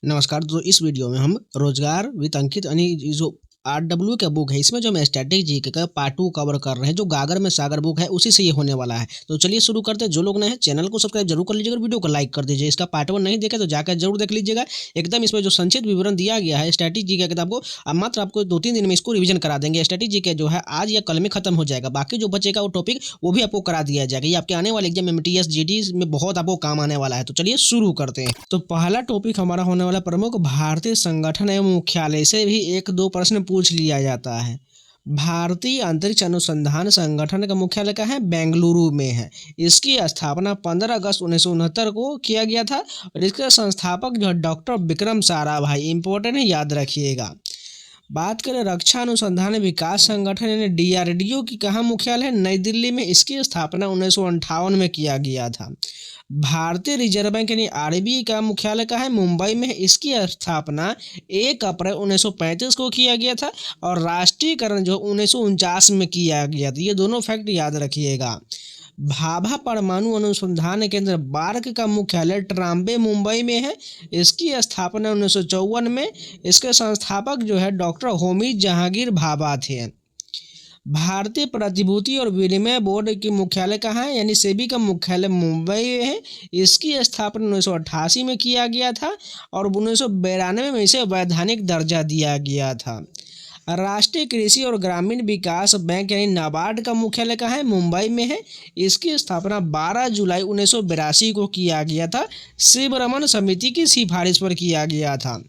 नमस्कार। तो इस वीडियो में हम रोजगार विद अंकित यानी जो आरडब्ल्यू का बुक है, इसमें जो हम स्टैटिक जीके का पार्ट 2 कवर कर रहे हैं, जो गागर में सागर बुक है उसी से ये होने वाला है। तो चलिए शुरू करते हैं। जो लोग नए हैं चैनल को सब्सक्राइब जरूर कर लीजिएगा और वीडियो को लाइक कर दीजिए। इसका पार्ट 1 नहीं देखे तो जाकर जरूर देख लीजिएगा। एकदम इसमें जो संक्षिप्त विवरण दिया गया है स्टैटिक जीके का, आपको मात्र आपको 2-3 दिन में इसको रिविजन करा देंगे। स्टैटिक जीके जो है आज या कल में खत्म हो जाएगा। बाकी जो बचेगा वो टॉपिक वो भी आपको करा दिया जाएगा। ये आपके आने वाले एग्जाम एमटीएस जीडी में बहुत आपको काम आने वाला है। तो चलिए शुरू करते हैं। तो पहला टॉपिक हमारा होने वाला प्रमुख भारतीय संगठन एवं मुख्यालय से भी 1-2 प्रश्न पूछ लिया जाता है। भारतीय अंतरिक्ष अनुसंधान संगठन का मुख्यालय कहाँ है? बेंगलुरु में है। इसकी स्थापना 15 अगस्त 1969 को किया गया था और इसके संस्थापक जो है डॉक्टर विक्रम साराभाई। इंपॉर्टेंट है, याद रखिएगा। बात करें रक्षा अनुसंधान विकास संगठन यानी डीआरडीओ की कहाँ मुख्यालय है? नई दिल्ली में। इसकी स्थापना 1958 में किया गया था। भारतीय रिजर्व बैंक यानी आरबीआई का मुख्यालय कहाँ है? मुंबई में है। इसकी स्थापना 1 अप्रैल 1935 को किया गया था और राष्ट्रीयकरण जो 1949 में किया गया था। ये दोनों फैक्ट याद रखिएगा। भाभा परमाणु अनुसंधान केंद्र बार्क का मुख्यालय ट्राम्बे मुंबई में है। इसकी स्थापना 1954 में। इसके संस्थापक जो है डॉक्टर होमी जहांगीर भाभा थे। भारतीय प्रतिभूति और विनिमय बोर्ड की मुख्यालय कहाँ है? यानी सेबी का मुख्यालय मुंबई में है। इसकी स्थापना 1988 में किया गया था और 1992 में इसे वैधानिक दर्जा दिया गया था। राष्ट्रीय कृषि और ग्रामीण विकास बैंक यानी नाबार्ड का मुख्यालय कहाँ है? मुंबई में है। इसकी स्थापना 12 जुलाई 1982 को किया गया था। शिवरमन समिति की सिफारिश पर किया गया था।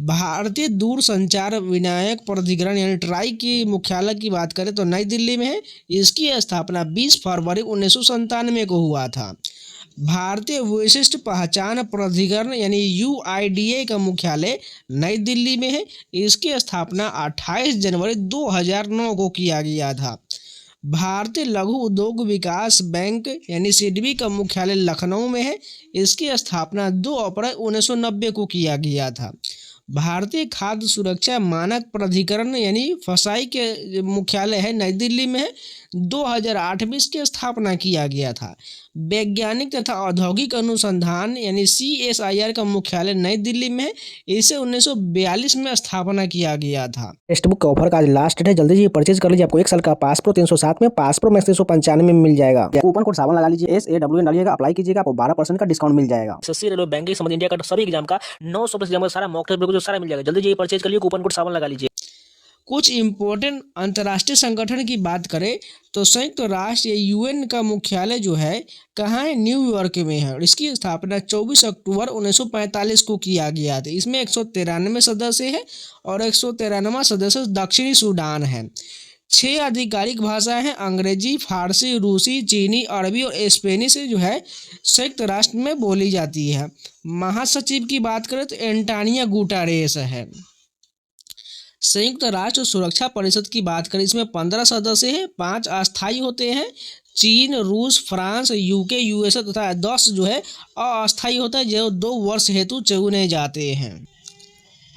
भारतीय दूरसंचार विनियामक प्राधिकरण यानी ट्राई की मुख्यालय की बात करें तो नई दिल्ली में है। इसकी स्थापना 20 फरवरी 1997 को हुआ था। भारतीय विशिष्ट पहचान प्राधिकरण यानी यूआईडीए का मुख्यालय नई दिल्ली में है। इसकी स्थापना 28 जनवरी 2009 को किया गया था। भारतीय लघु उद्योग विकास बैंक यानी सिडबी का मुख्यालय लखनऊ में है। इसकी स्थापना 2 अप्रैल 1990 को किया गया था। भारतीय खाद्य सुरक्षा मानक प्राधिकरण यानी फसाई के मुख्यालय है नई दिल्ली में है। 2008 में इसकी स्थापना किया गया था। वैज्ञानिक तथा औद्योगिक अनुसंधान यानी सीएसआईआर का मुख्यालय नई दिल्ली में है। इसे 1942 में स्थापना किया गया था। टेक्स्ट बुक का ऑफर का आज लास्ट डेट है, जल्दी जी परचेज कर लीजिए। आपको 1 साल का पास प्रो 307 में, पास प्रो मैक्स 395 में मिल जाएगा। कूपन कोड सावन लगा लीजिए, SAWN डालिएगा, अप्लाई कीजिएगा, आपको 12% का डिस्काउंट मिल जाएगा। एसएससी रेलवे बैंकिंग संबंधित इंडिया का सभी एग्जाम का 900+ एग्जाम का सारा मॉक टेस्ट जो सारा मिल जाएगा। जल्दी जी परचेज कर लीजिए, कूपन कोड सावन लगा लीजिए। कुछ इम्पोर्टेंट अंतर्राष्ट्रीय संगठन की बात करें तो संयुक्त राष्ट्र या यूएन का मुख्यालय जो है कहाँ है? न्यूयॉर्क में है और इसकी स्थापना 24 अक्टूबर 1945 को किया गया था। इसमें 193 सदस्य है और 193वां सदस्य दक्षिणी सूडान है। 6 आधिकारिक भाषाएं हैं, अंग्रेजी, फारसी, रूसी, चीनी, अरबी और स्पेनिश जो है संयुक्त राष्ट्र में बोली जाती है। महासचिव की बात करें तो एंटोनियो गुटेरेस है। संयुक्त राष्ट्र सुरक्षा परिषद की बात करें, इसमें 15 सदस्य हैं, 5 अस्थायी होते हैं। चीन, रूस, फ्रांस, यूके, यूएसए तथा 10 जो है अस्थायी होता है, जो 2 वर्ष हेतु चुने जाते हैं।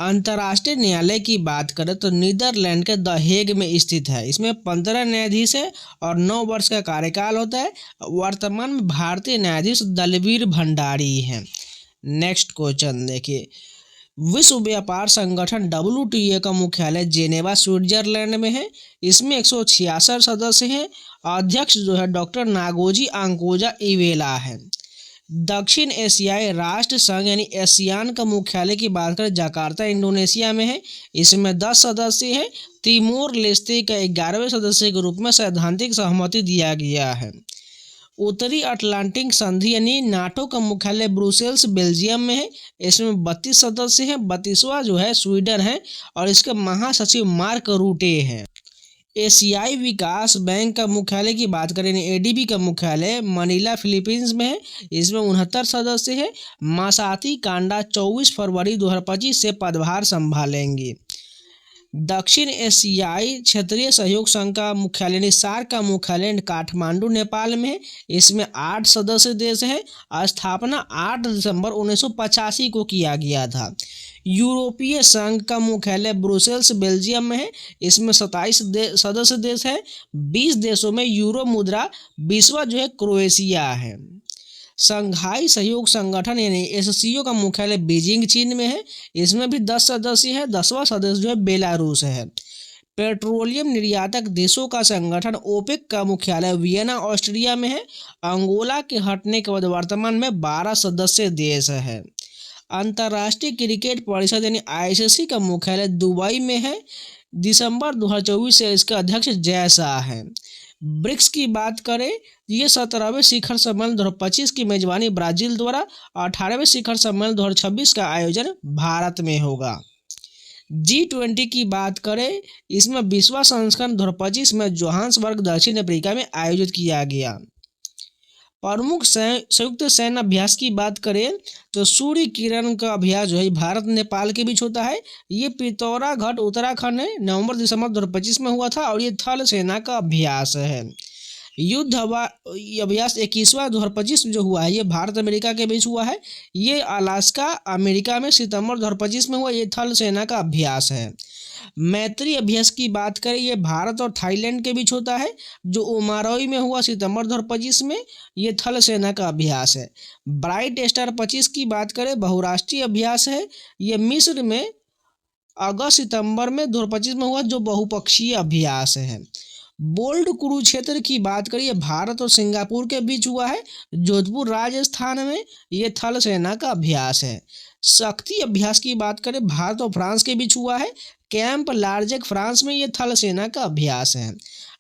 अंतर्राष्ट्रीय न्यायालय की बात करें तो नीदरलैंड के द हेग में स्थित है। इसमें 15 न्यायाधीश है और 9 वर्ष का कार्यकाल होता है। वर्तमान में भारतीय न्यायाधीश दलवीर भंडारी हैं। नेक्स्ट क्वेश्चन देखिए। विश्व व्यापार संगठन WTO का मुख्यालय जेनेवा स्विट्जरलैंड में है। इसमें 166 सदस्य हैं। अध्यक्ष जो है डॉक्टर नागोजी आंकोजा इवेला है। दक्षिण एशियाई राष्ट्र संघ यानी एशियान का मुख्यालय की बात करें जकार्ता इंडोनेशिया में है। इसमें 10 सदस्य हैं। तिमोर लेस्ते का 11वें सदस्य के रूप में सैद्धांतिक सहमति दिया गया है। उत्तरी अटलांटिक संधि यानी नाटो का मुख्यालय ब्रुसेल्स बेल्जियम में है। इसमें 32 सदस्य हैं। 32वां जो है स्वीडन है और इसके महासचिव मार्क रूटे हैं। एशियाई विकास बैंक का मुख्यालय की बात करें एडीबी का मुख्यालय मनीला फिलीपींस में है। इसमें 69 सदस्य हैं। मासाती कांडा 24 फरवरी 2025 से पदभार संभालेंगी। दक्षिण एशियाई क्षेत्रीय सहयोग संघ का मुख्यालय सार्क का मुख्यालय काठमांडू नेपाल में है। इसमें 8 सदस्य देश हैं। स्थापना 8 दिसंबर 1985 को किया गया था। यूरोपीय संघ का मुख्यालय ब्रुसेल्स बेल्जियम में है। इसमें 27 सदस्य देश हैं। 20 देशों में यूरो मुद्रा, 20वां जो है क्रोएशिया है। संघाई सहयोग संगठन यानी एससीओ का मुख्यालय बीजिंग चीन में है। इसमें भी 10 सदस्य है। 10वां सदस्य जो है बेलारूस है। पेट्रोलियम निर्यातक देशों का संगठन ओपेक का मुख्यालय वियना ऑस्ट्रिया में है। अंगोला के हटने के बाद वर्तमान में 12 सदस्य देश है। अंतर्राष्ट्रीय क्रिकेट परिषद यानी आईसीसी का मुख्यालय दुबई में है। दिसंबर 2024 से इसका अध्यक्ष जय शाह है। ब्रिक्स की बात करें, ये 17वें शिखर सम्मेलन 2025 की मेजबानी ब्राजील द्वारा, 18वें शिखर सम्मेलन 2026 का आयोजन भारत में होगा। G20 की बात करें, इसमें 20वां संस्करण 2025 में जोहान्सबर्ग दक्षिण अफ्रीका में आयोजित किया गया। प्रमुख संयुक्त सैन्य अभ्यास की बात करें तो सूर्य किरण का अभ्यास जो है भारत नेपाल के बीच होता है। ये पिथौरागढ़ उत्तराखंड में नवंबर दिसंबर 2025 में हुआ था और ये थल सेना का अभ्यास है। युद्ध अभ्यास 21वां 2025 जो हुआ है ये भारत अमेरिका के बीच हुआ है। ये अलास्का अमेरिका में सितंबर 2025 में हुआ। ये थल सेना का अभ्यास है। मैत्री अभ्यास की बात करें, ये भारत और थाईलैंड के बीच होता है जो उमारोई में हुआ सितंबर 2025 में। ये थल सेना का अभ्यास है। ब्राइट स्टार 25 की बात करें, बहुराष्ट्रीय अभ्यास है। ये मिस्र में अगस्त सितंबर में 2025 में हुआ जो बहुपक्षीय अभ्यास है। बोल्ड कुरुक्षेत्र की बात करिए, भारत और सिंगापुर के बीच हुआ है जोधपुर राजस्थान में। ये थल सेना का अभ्यास है। शक्ति अभ्यास की बात करें, भारत और फ्रांस के बीच हुआ है कैंप लार्जेक फ्रांस में। ये थल सेना का अभ्यास है।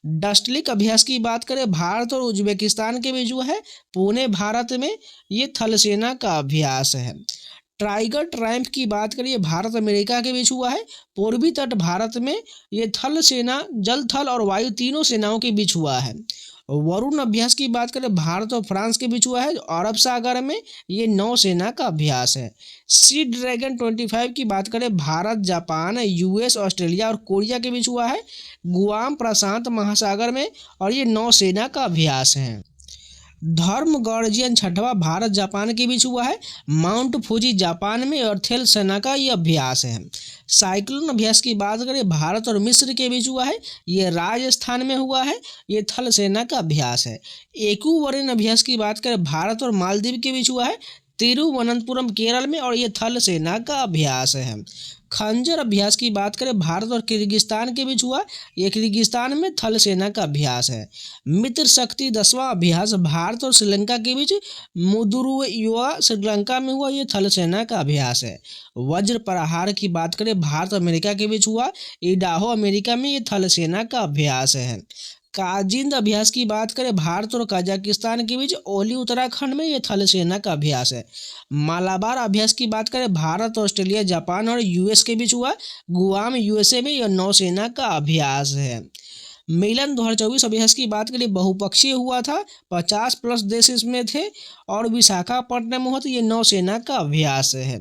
डस्टलिक अभ्यास की बात करें, भारत और उज्बेकिस्तान के बीच हुआ है पुणे भारत में। ये थल सेना का अभ्यास है। टाइगर ट्रायम्फ की बात करिए, भारत अमेरिका के बीच हुआ है पूर्वी तट भारत में। ये थल सेना जल थल और वायु तीनों सेनाओं के बीच हुआ है। वरुण अभ्यास की बात करें, भारत और फ्रांस के बीच हुआ है अरब सागर में। ये नौसेना का अभ्यास है। सी ड्रैगन 25 की बात करें, भारत जापान यूएस ऑस्ट्रेलिया और कोरिया के बीच हुआ है गुआम प्रशांत महासागर में और ये नौसेना का अभ्यास है। धर्म गार्जियन 6वां भारत जापान के बीच हुआ है माउंट फूजी जापान में और थल सेना का ये अभ्यास है। साइक्लोन अभ्यास की बात करें, भारत और मिस्र के बीच हुआ है ये राजस्थान में हुआ है। ये थल सेना का अभ्यास है। एकुवरीन अभ्यास की बात करें, भारत और मालदीव के बीच हुआ है तिरुवनंतपुरम केरल में और ये थल सेना का अभ्यास है। खंजर अभ्यास की बात करें, भारत और किर्गिस्तान के बीच हुआ, ये किर्गिस्तान में थल सेना का अभ्यास है। मित्र शक्ति 10वां अभ्यास भारत और श्रीलंका के बीच मुदुरुवा श्रीलंका में हुआ, ये थल सेना का अभ्यास है। वज्र प्रहार की बात करें, भारत और अमेरिका के बीच हुआ इडाहो अमेरिका में, ये थल सेना का अभ्यास है। काजिंद अभ्यास की बात करें, भारत और कजाकिस्तान के बीच ओली उत्तराखंड में, ये थल सेना का अभ्यास है। मालाबार अभ्यास की बात करें, भारत ऑस्ट्रेलिया जापान और यूएस के बीच हुआ गुआम यूएसए में, यह नौसेना का अभ्यास है। मिलन 2024 अभ्यास की बात करें, बहुपक्षीय हुआ था 50+ देश इसमें थे और विशाखापट्टनम हुआ तो ये नौसेना का अभ्यास है।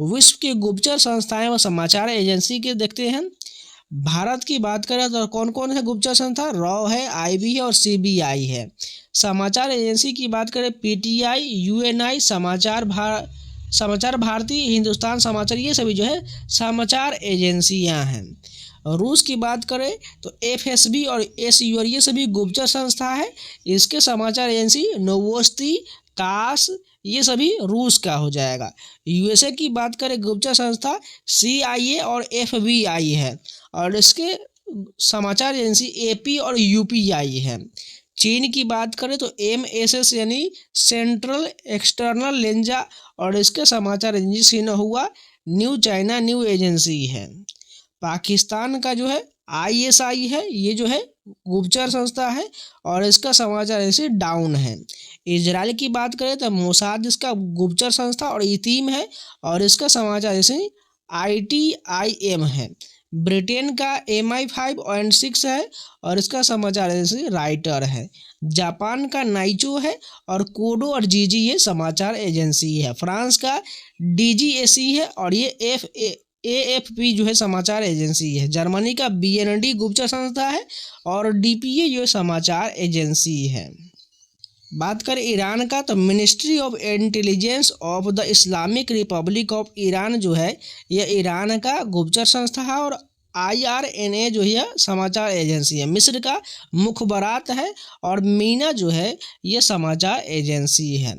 विश्व के गुप्तचर संस्थाएं व समाचार एजेंसी के देखते हैं। भारत की बात करें तो कौन कौन है गुप्तचर संस्था, रॉ है, आईबी है और सीबीआई है। समाचार एजेंसी की बात करें, पीटीआई, यूएनआई, समाचार भारती, हिंदुस्तान समाचार, ये सभी जो है समाचार एजेंसियां हैं। रूस की बात करें तो एफएसबी और एसयू और ये सभी गुप्तचर संस्था है। इसके समाचार एजेंसी नोवोस्ती, तास, ये सभी रूस का हो जाएगा। यूएसए की बात करें गुप्तचर संस्था CIA और FBI है और इसके समाचार एजेंसी AP और UPI है। चीन की बात करें तो MSS यानी सेंट्रल एक्सटर्नल लेंजा और इसके समाचार एजेंसी हुआ न्यू चाइना न्यू एजेंसी है। पाकिस्तान का जो है ISI है, ये जो है गुप्तचर संस्था है और इसका समाचार एजेंसी डाउन है। इजराइल की बात करें तो मोसाद इसका गुप्तचर संस्था और इतीम है और इसका समाचार एजेंसी ITIM है। ब्रिटेन का MI5 है और इसका समाचार एजेंसी राइटर है। जापान का नाइचो है और कोडो और जीजी ये समाचार एजेंसी है। फ्रांस का DGAC है और ये AFP जो है समाचार एजेंसी है। जर्मनी का BND गुप्तचर संस्था है और DPA जो समाचार एजेंसी है। बात करें ईरान का तो ministry of intelligence of the Islamic Republic of Iran जो है यह ईरान का गुप्तचर संस्था है और IRNA जो है समाचार एजेंसी है, मिस्र का मुखबरात है, और मीना जो है ये समाचार एजेंसी है।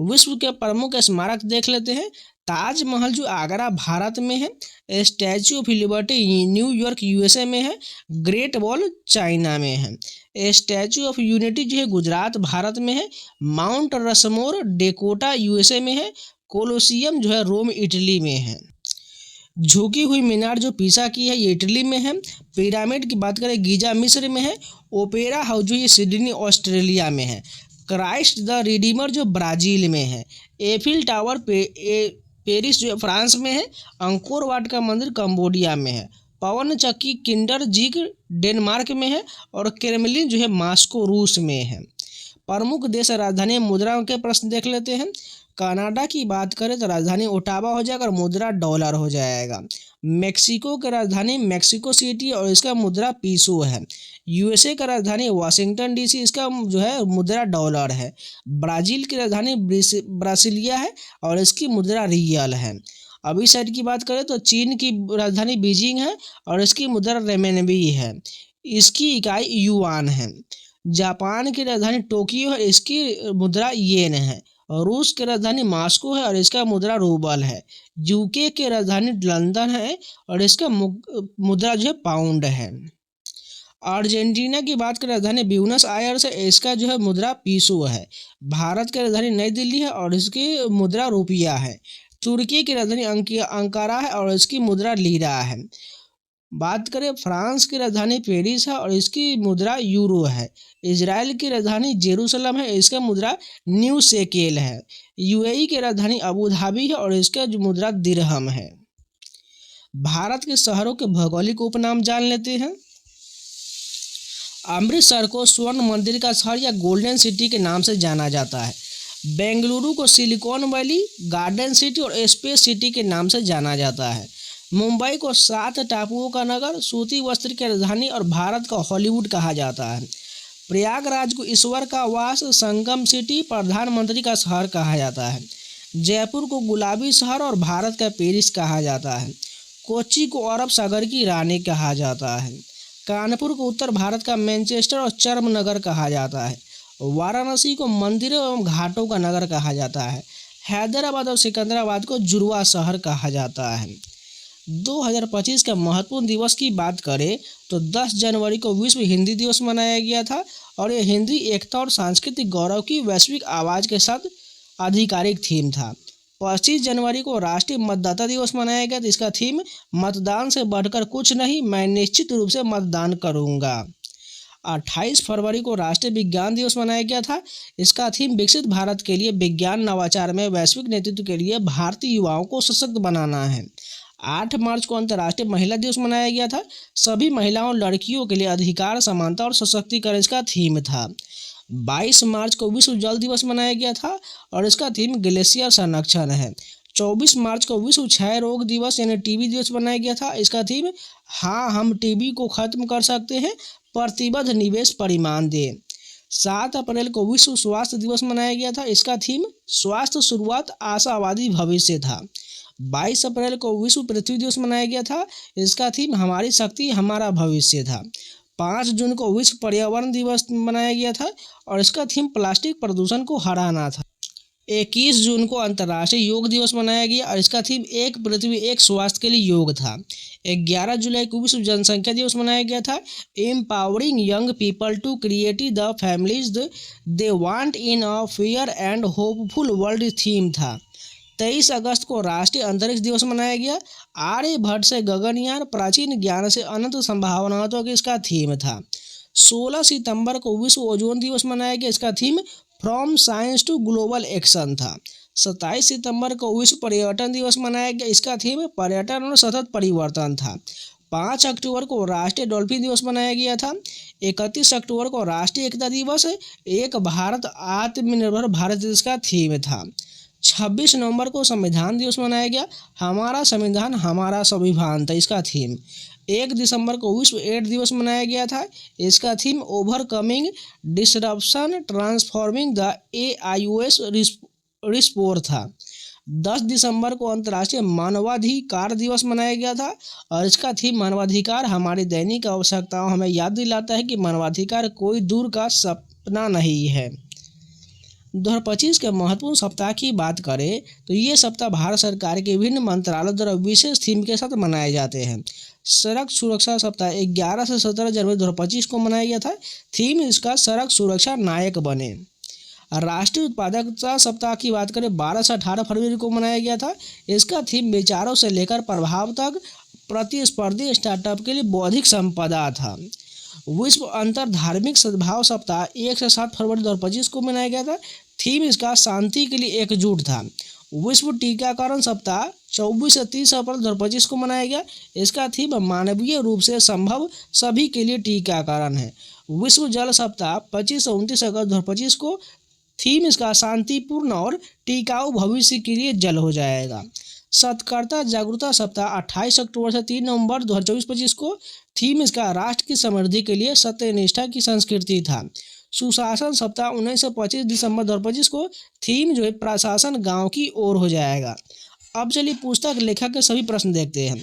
विश्व के प्रमुख स्मारक देख लेते हैं। ताजमहल जो आगरा भारत में है, statue of liberty New York USA में है, ग्रेट वॉल चाइना में है, स्टैच्यू ऑफ यूनिटी जो है गुजरात भारत में है, माउंट रशमोर डेकोटा USA में है, कोलोसियम जो है रोम इटली में है, झुकी हुई मीनार जो पीसा की है ये इटली में है, पिरामिड की बात करें गीजा मिस्र में है, ओपेरा हाउस जो ये सिडनी ऑस्ट्रेलिया में है, क्राइस्ट द रिडीमर जो ब्राज़ील में है, एफिल टावर पेरिस जो फ्रांस में है, अंकोर वाट का मंदिर कंबोडिया में है, पवन चक्की किंडर जिग डेनमार्क में है, और क्रेमलिन जो है मॉस्को रूस में है। प्रमुख देश राजधानी मुद्रा के प्रश्न देख लेते हैं। कनाडा की बात करें तो राजधानी ओटावा हो जाएगा और मुद्रा डॉलर हो जाएगा। मेक्सिको की राजधानी मेक्सिको सिटी और इसका मुद्रा पीसो है। USA का राजधानी वाशिंगटन DC, इसका जो है मुद्रा डॉलर है। ब्राज़ील की राजधानी ब्रासिलिया है और इसकी मुद्रा रियल है। अब इस साइड की बात करें तो चीन की राजधानी बीजिंग है और इसकी मुद्रा रेमेनबी है, इसकी इकाई युआन है। जापान की राजधानी टोक्यो है, इसकी मुद्रा येन है। रूस की राजधानी मॉस्को है और इसका मुद्रा रूबल है। UK की राजधानी लंदन है और इसका मुद्रा जो है पाउंड है। अर्जेंटीना की बात करें राजधानी ब्यूनस आयर्स है, इसका जो है मुद्रा पीसो है। भारत की राजधानी नई दिल्ली है और इसकी मुद्रा रुपया है। तुर्की की राजधानी अंकारा है और इसकी मुद्रा लीरा है। बात करें फ्रांस की राजधानी पेरिस है और इसकी मुद्रा यूरो है। इजराइल की राजधानी जेरूसलम है, इसका मुद्रा न्यू शेकेल है। UAE की राजधानी अबू धाबी है और इसका जो मुद्रा दिरहम है। भारत के शहरों के भौगोलिक उपनाम जान लेते हैं। अमृतसर को स्वर्ण मंदिर का शहर या गोल्डन सिटी के नाम से जाना जाता है। बेंगलुरु को सिलिकॉन वैली, गार्डन सिटी और स्पेस सिटी के नाम से जाना जाता है। मुंबई को 7 टापुओं का नगर, सूती वस्त्र की राजधानी और भारत का हॉलीवुड कहा जाता है। प्रयागराज को ईश्वर का वास, संगम सिटी, प्रधानमंत्री का शहर कहा जाता है। जयपुर को गुलाबी शहर और भारत का पेरिस कहा जाता है। कोच्चि को अरब सागर की रानी कहा जाता है। कानपुर को उत्तर भारत का मैनचेस्टर और चर्म नगर कहा जाता है। वाराणसी को मंदिरों एवं घाटों का नगर कहा जाता है। हैदराबाद और सिकंदराबाद को जुड़वा शहर कहा जाता है। 2025 का महत्वपूर्ण दिवस की बात करें तो 10 जनवरी को विश्व हिंदी दिवस मनाया गया था और यह हिंदी एकता और सांस्कृतिक गौरव की वैश्विक आवाज़ के साथ आधिकारिक थीम था। 25 जनवरी को राष्ट्रीय मतदाता दिवस मनाया गया था, इसका थीम मतदान से बढ़कर कुछ नहीं, मैं निश्चित रूप से मतदान करूंगा। 28 फरवरी को राष्ट्रीय विज्ञान दिवस मनाया गया था, इसका थीम विकसित भारत के लिए विज्ञान नवाचार में वैश्विक नेतृत्व के लिए भारतीय युवाओं को सशक्त बनाना है। 8 मार्च को अंतर्राष्ट्रीय महिला दिवस मनाया गया था, सभी महिलाओं और लड़कियों के लिए अधिकार, समानता और सशक्तिकरण इसका थीम था। 22 मार्च को विश्व जल दिवस मनाया गया था और इसका थीम ग्लेशियर संरक्षण है। 24 मार्च को विश्व क्षय रोग दिवस यानी TB दिवस मनाया गया था, इसका थीम हाँ हम TB को खत्म कर सकते हैं, प्रतिबद्ध निवेश परिमाण दें। 7 अप्रैल को विश्व स्वास्थ्य दिवस मनाया गया था, इसका थीम स्वास्थ्य शुरुआत आशावादी भविष्य था। 22 अप्रैल को विश्व पृथ्वी दिवस मनाया गया था, इसका थीम हमारी शक्ति हमारा भविष्य था। 5 जून को विश्व पर्यावरण दिवस मनाया गया था और इसका थीम प्लास्टिक प्रदूषण को हराना था। 21 जून को अंतर्राष्ट्रीय योग दिवस मनाया गया और इसका थीम एक पृथ्वी एक स्वास्थ्य के लिए योग था। 11 जुलाई को विश्व जनसंख्या दिवस मनाया गया था। Empowering young people to create the families they want in a fair and hopeful world theme था। 23 अगस्त को राष्ट्रीय अंतरिक्ष दिवस मनाया गया। आर्यभट्ट से गगनयान, प्राचीन ज्ञान से अनंत संभावनाओं का इसका थीम था। 16 सितंबर को विश्व ओजोन दिवस मनाया गया, इसका theme from science to global action था। 27 सितंबर को विश्व पर्यटन दिवस मनाया गया, इसका थीम पर्यटन और सतत परिवर्तन था। 5 अक्टूबर को राष्ट्रीय डॉल्फिन दिवस मनाया गया था। 31 अक्टूबर को राष्ट्रीय एकता दिवस, एक भारत आत्मनिर्भर भारत इसका थीम था। 26 नवंबर को संविधान दिवस मनाया गया, हमारा संविधान हमारा संविधान था इसका थीम। 1 दिसंबर को विश्व एड्स दिवस मनाया गया था, इसका theme overcoming disruption transforming the AIOS रिस्पोर था। 10 दिसंबर को अंतर्राष्ट्रीय मानवाधिकार दिवस मनाया गया था और इसका थीम मानवाधिकार हमारी दैनिक आवश्यकताओं हमें याद दिलाता है कि मानवाधिकार कोई दूर का सपना नहीं है। 2025 के महत्वपूर्ण सप्ताह की बात करें तो ये सप्ताह भारत सरकार के विभिन्न मंत्रालयों द्वारा विशेष थीम के साथ मनाए जाते हैं। सड़क सुरक्षा सप्ताह 11 से 17 जनवरी 2025 को मनाया गया था। थीम इसका सड़क सुरक्षा नायक बने। राष्ट्रीय उत्पादकता सप्ताह की बात करें 12 से 18 फरवरी को मनाया गया था। इसका थीम विचारों से लेकर प्रभाव तक प्रतिस्पर्धी स्टार्टअप के लिए बौद्धिक संपदा था। विश्व अंतर धार्मिक सद्भाव सप्ताह 1 से 7 फरवरी 2025 को मनाया गया था। थीम इसका शांति के लिए एकजुट था। विश्व टीकाकरण सप्ताह 24 से 30 अप्रैल 2025 को मनाया गया। इसका थीम मानवीय रूप से संभव सभी के लिए टीकाकरण है। विश्व जल सप्ताह 25 से 29 अगस्त 2025 को थीम इसका शांतिपूर्ण और टिकाऊ भविष्य के लिए जल हो जाएगा। सतर्कता जागरूकता सप्ताह 28 अक्टूबर से 3 नवंबर 2024-25 को थीम इसका राष्ट्र की समृद्धि के लिए सत्यनिष्ठा की संस्कृति था। सुशासन सप्ताह 19 से 25 दिसंबर 2025 को थीम जो है प्रशासन गांव की ओर हो जाएगा। अब चलिए पुस्तक लेखक के सभी प्रश्न देखते हैं।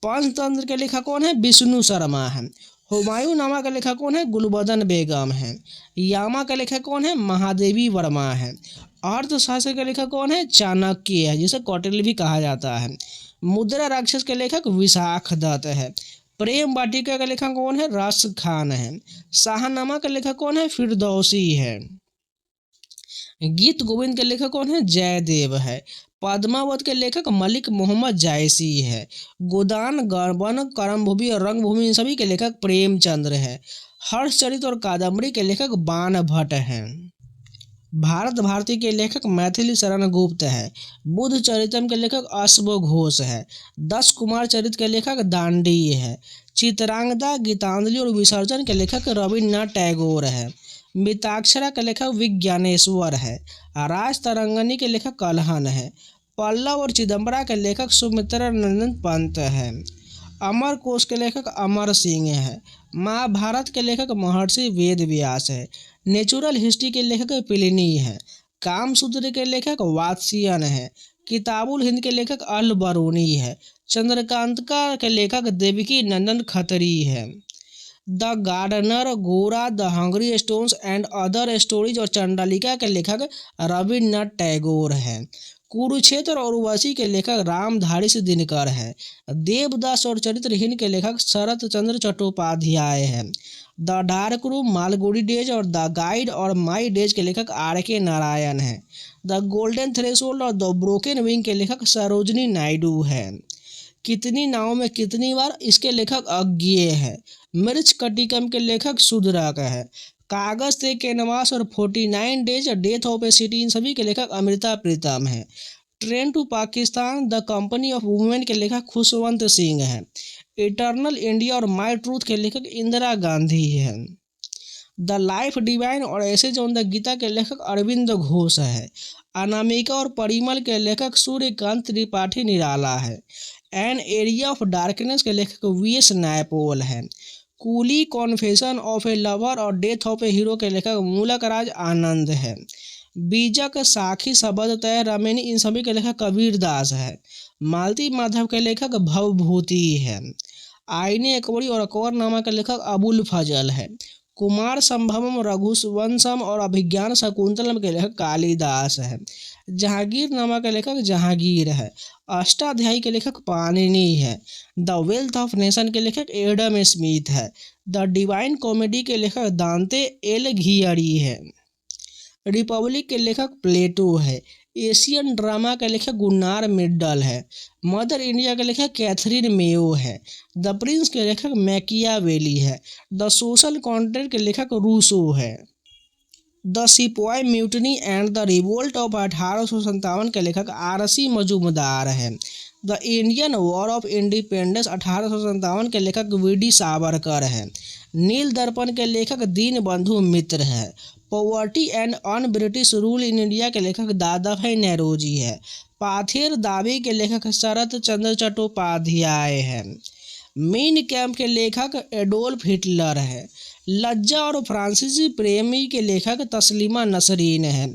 पंचतंत्र के लेखक कौन है? विष्णु शर्मा है। हुमायूं नामा का लेखक कौन है? गुलबदन बेगम है। यामा का लेखक कौन है? महादेवी वर्मा है। अर्थशास्त्र का लेखक कौन है? चाणक्य है, जिसे कौटिल्य भी कहा जाता है। मुद्रा राक्षस के लेखक विशाख दत्त है। प्रेम वाटिका का लेखक कौन है? राशिद खान है। शाहनामा का लेखक कौन है? फिरदौसी है। गीत गोविंद के लेखक कौन है? जयदेव है। पद्मावत के लेखक मलिक मोहम्मद जायसी है। गोदान गबन कर्मभूमि और रंगभूमि इन सभी के लेखक प्रेमचंद्र है। हर्षचरित और कादम्बरी के लेखक बाण भट्ट हैं। भारत भारती के लेखक मैथिली शरण गुप्त है। बुद्ध चरितम के लेखक अश्व घोष है। 10 कुमार चरित के लेखक दांडी है। चित्रांगदा गीतांजलि और विसर्जन के लेखक रविन्द्रनाथ टैगोर है। मिताक्षरा के लेखक विज्ञानेश्वर है। राज तरंगनी के लेखक कल्हन है। पल्लव और चिदम्बरा के लेखक सुमित्रा नंदन पंत है। अमर कोश के लेखक अमर सिंह है। महाभारत के लेखक महर्षि वेद व्यास है। नेचुरल हिस्ट्री के लेखक प्लिनी है। कामसूत्र के लेखक वात्स्ययन है। किताबुल हिंद के लेखक अल बरूनी है। चंद्रकांतिका के लेखक देवकी नंदन खत्री है। द गार्डनर, गोरा, the hungry stones and other stories और चंडालिका के लेखक रविन्द्रनाथ टैगोर है। कुरुक्षेत्र और उर्वशी के लेखक रामधारी दिनकर है। देवदास और चरित्रहीन के लेखक शरत चंद्र चट्टोपाध्याय है। The dark room, Malgudi days और द गाइड और माई डेज के लेखक R.K. नारायण है। द गोल्डन थ्रेशोल्ड और द ब्रोकन विंग के लेखक सरोजनी नायडू है। कितनी नावों में कितनी बार, इसके लेखक अज्ञेय है। मिर्च कटिकम के लेखक सुदरक है। कागज से कैनवास और 49 days death of a city इन सभी के लेखक अमृता प्रीतम है। Train to Pakistan, the company of women के लेखक खुशवंत सिंह है। इटर्नल इंडिया और माई ट्रूथ के लेखक इंदिरा गांधी है। द लाइफ डिवाइन और एसेज ऑन द गीता के लेखक अरविंद घोष है। अनामिका और परिमल के लेखक सूर्यकांत त्रिपाठी निराला है। एन एरिया ऑफ डार्कनेस के लेखक V.S. नायपॉल है। Coolie, confession of A lover और डेथ ऑफ ए हीरो के लेखक मूलक राज आनंद है। बीजक, साखी, शबद तय, रमेनी इन सभी के लेखक कबीर दास है। मालती माधव के लेखक भवभूति है। आईने अकबरी और अकबरनामा के लेखक अबुल फजल है। कुमार संभवम, रघुवंशम और अभिज्ञान शकुंतलम के लेखक कालिदास है। जहांगीर नामा के लेखक जहांगीर है। अष्टाध्यायी के लेखक पाणिनि है। द वेल्थ ऑफ नेशन के लेखक एडम स्मिथ है। द डिवाइन कॉमेडी के लेखक दांते एलिघियरी है। रिपब्लिक के लेखक प्लेटो है। एशियन ड्रामा के लेखक गुन्नार मिड्डल है। मदर इंडिया के लेखक कैथरीन मेयो है। द प्रिंस के लेखक मैकियावेली है। द सोशल कॉन्ट्रैक्ट के लेखक रूसो है। The sepoy mutiny and the revolt of 1857 के लेखक R.C. मजूमदार है। The Indian war of independence 1857 के लेखक V.D. सावरकर है। नील दर्पण के लेखक दीनबंधु मित्र है। Poverty and un British rule in India के लेखक दादाभाई नौरोजी है। पाथेर दावे के लेखक शरत चंद्र चट्टोपाध्याय है। मीन कैम्प के लेखक एडोल्फ हिटलर है। लज्जा और फ्रांसीसी प्रेमी के लेखक तस्लीमा नसरीन है।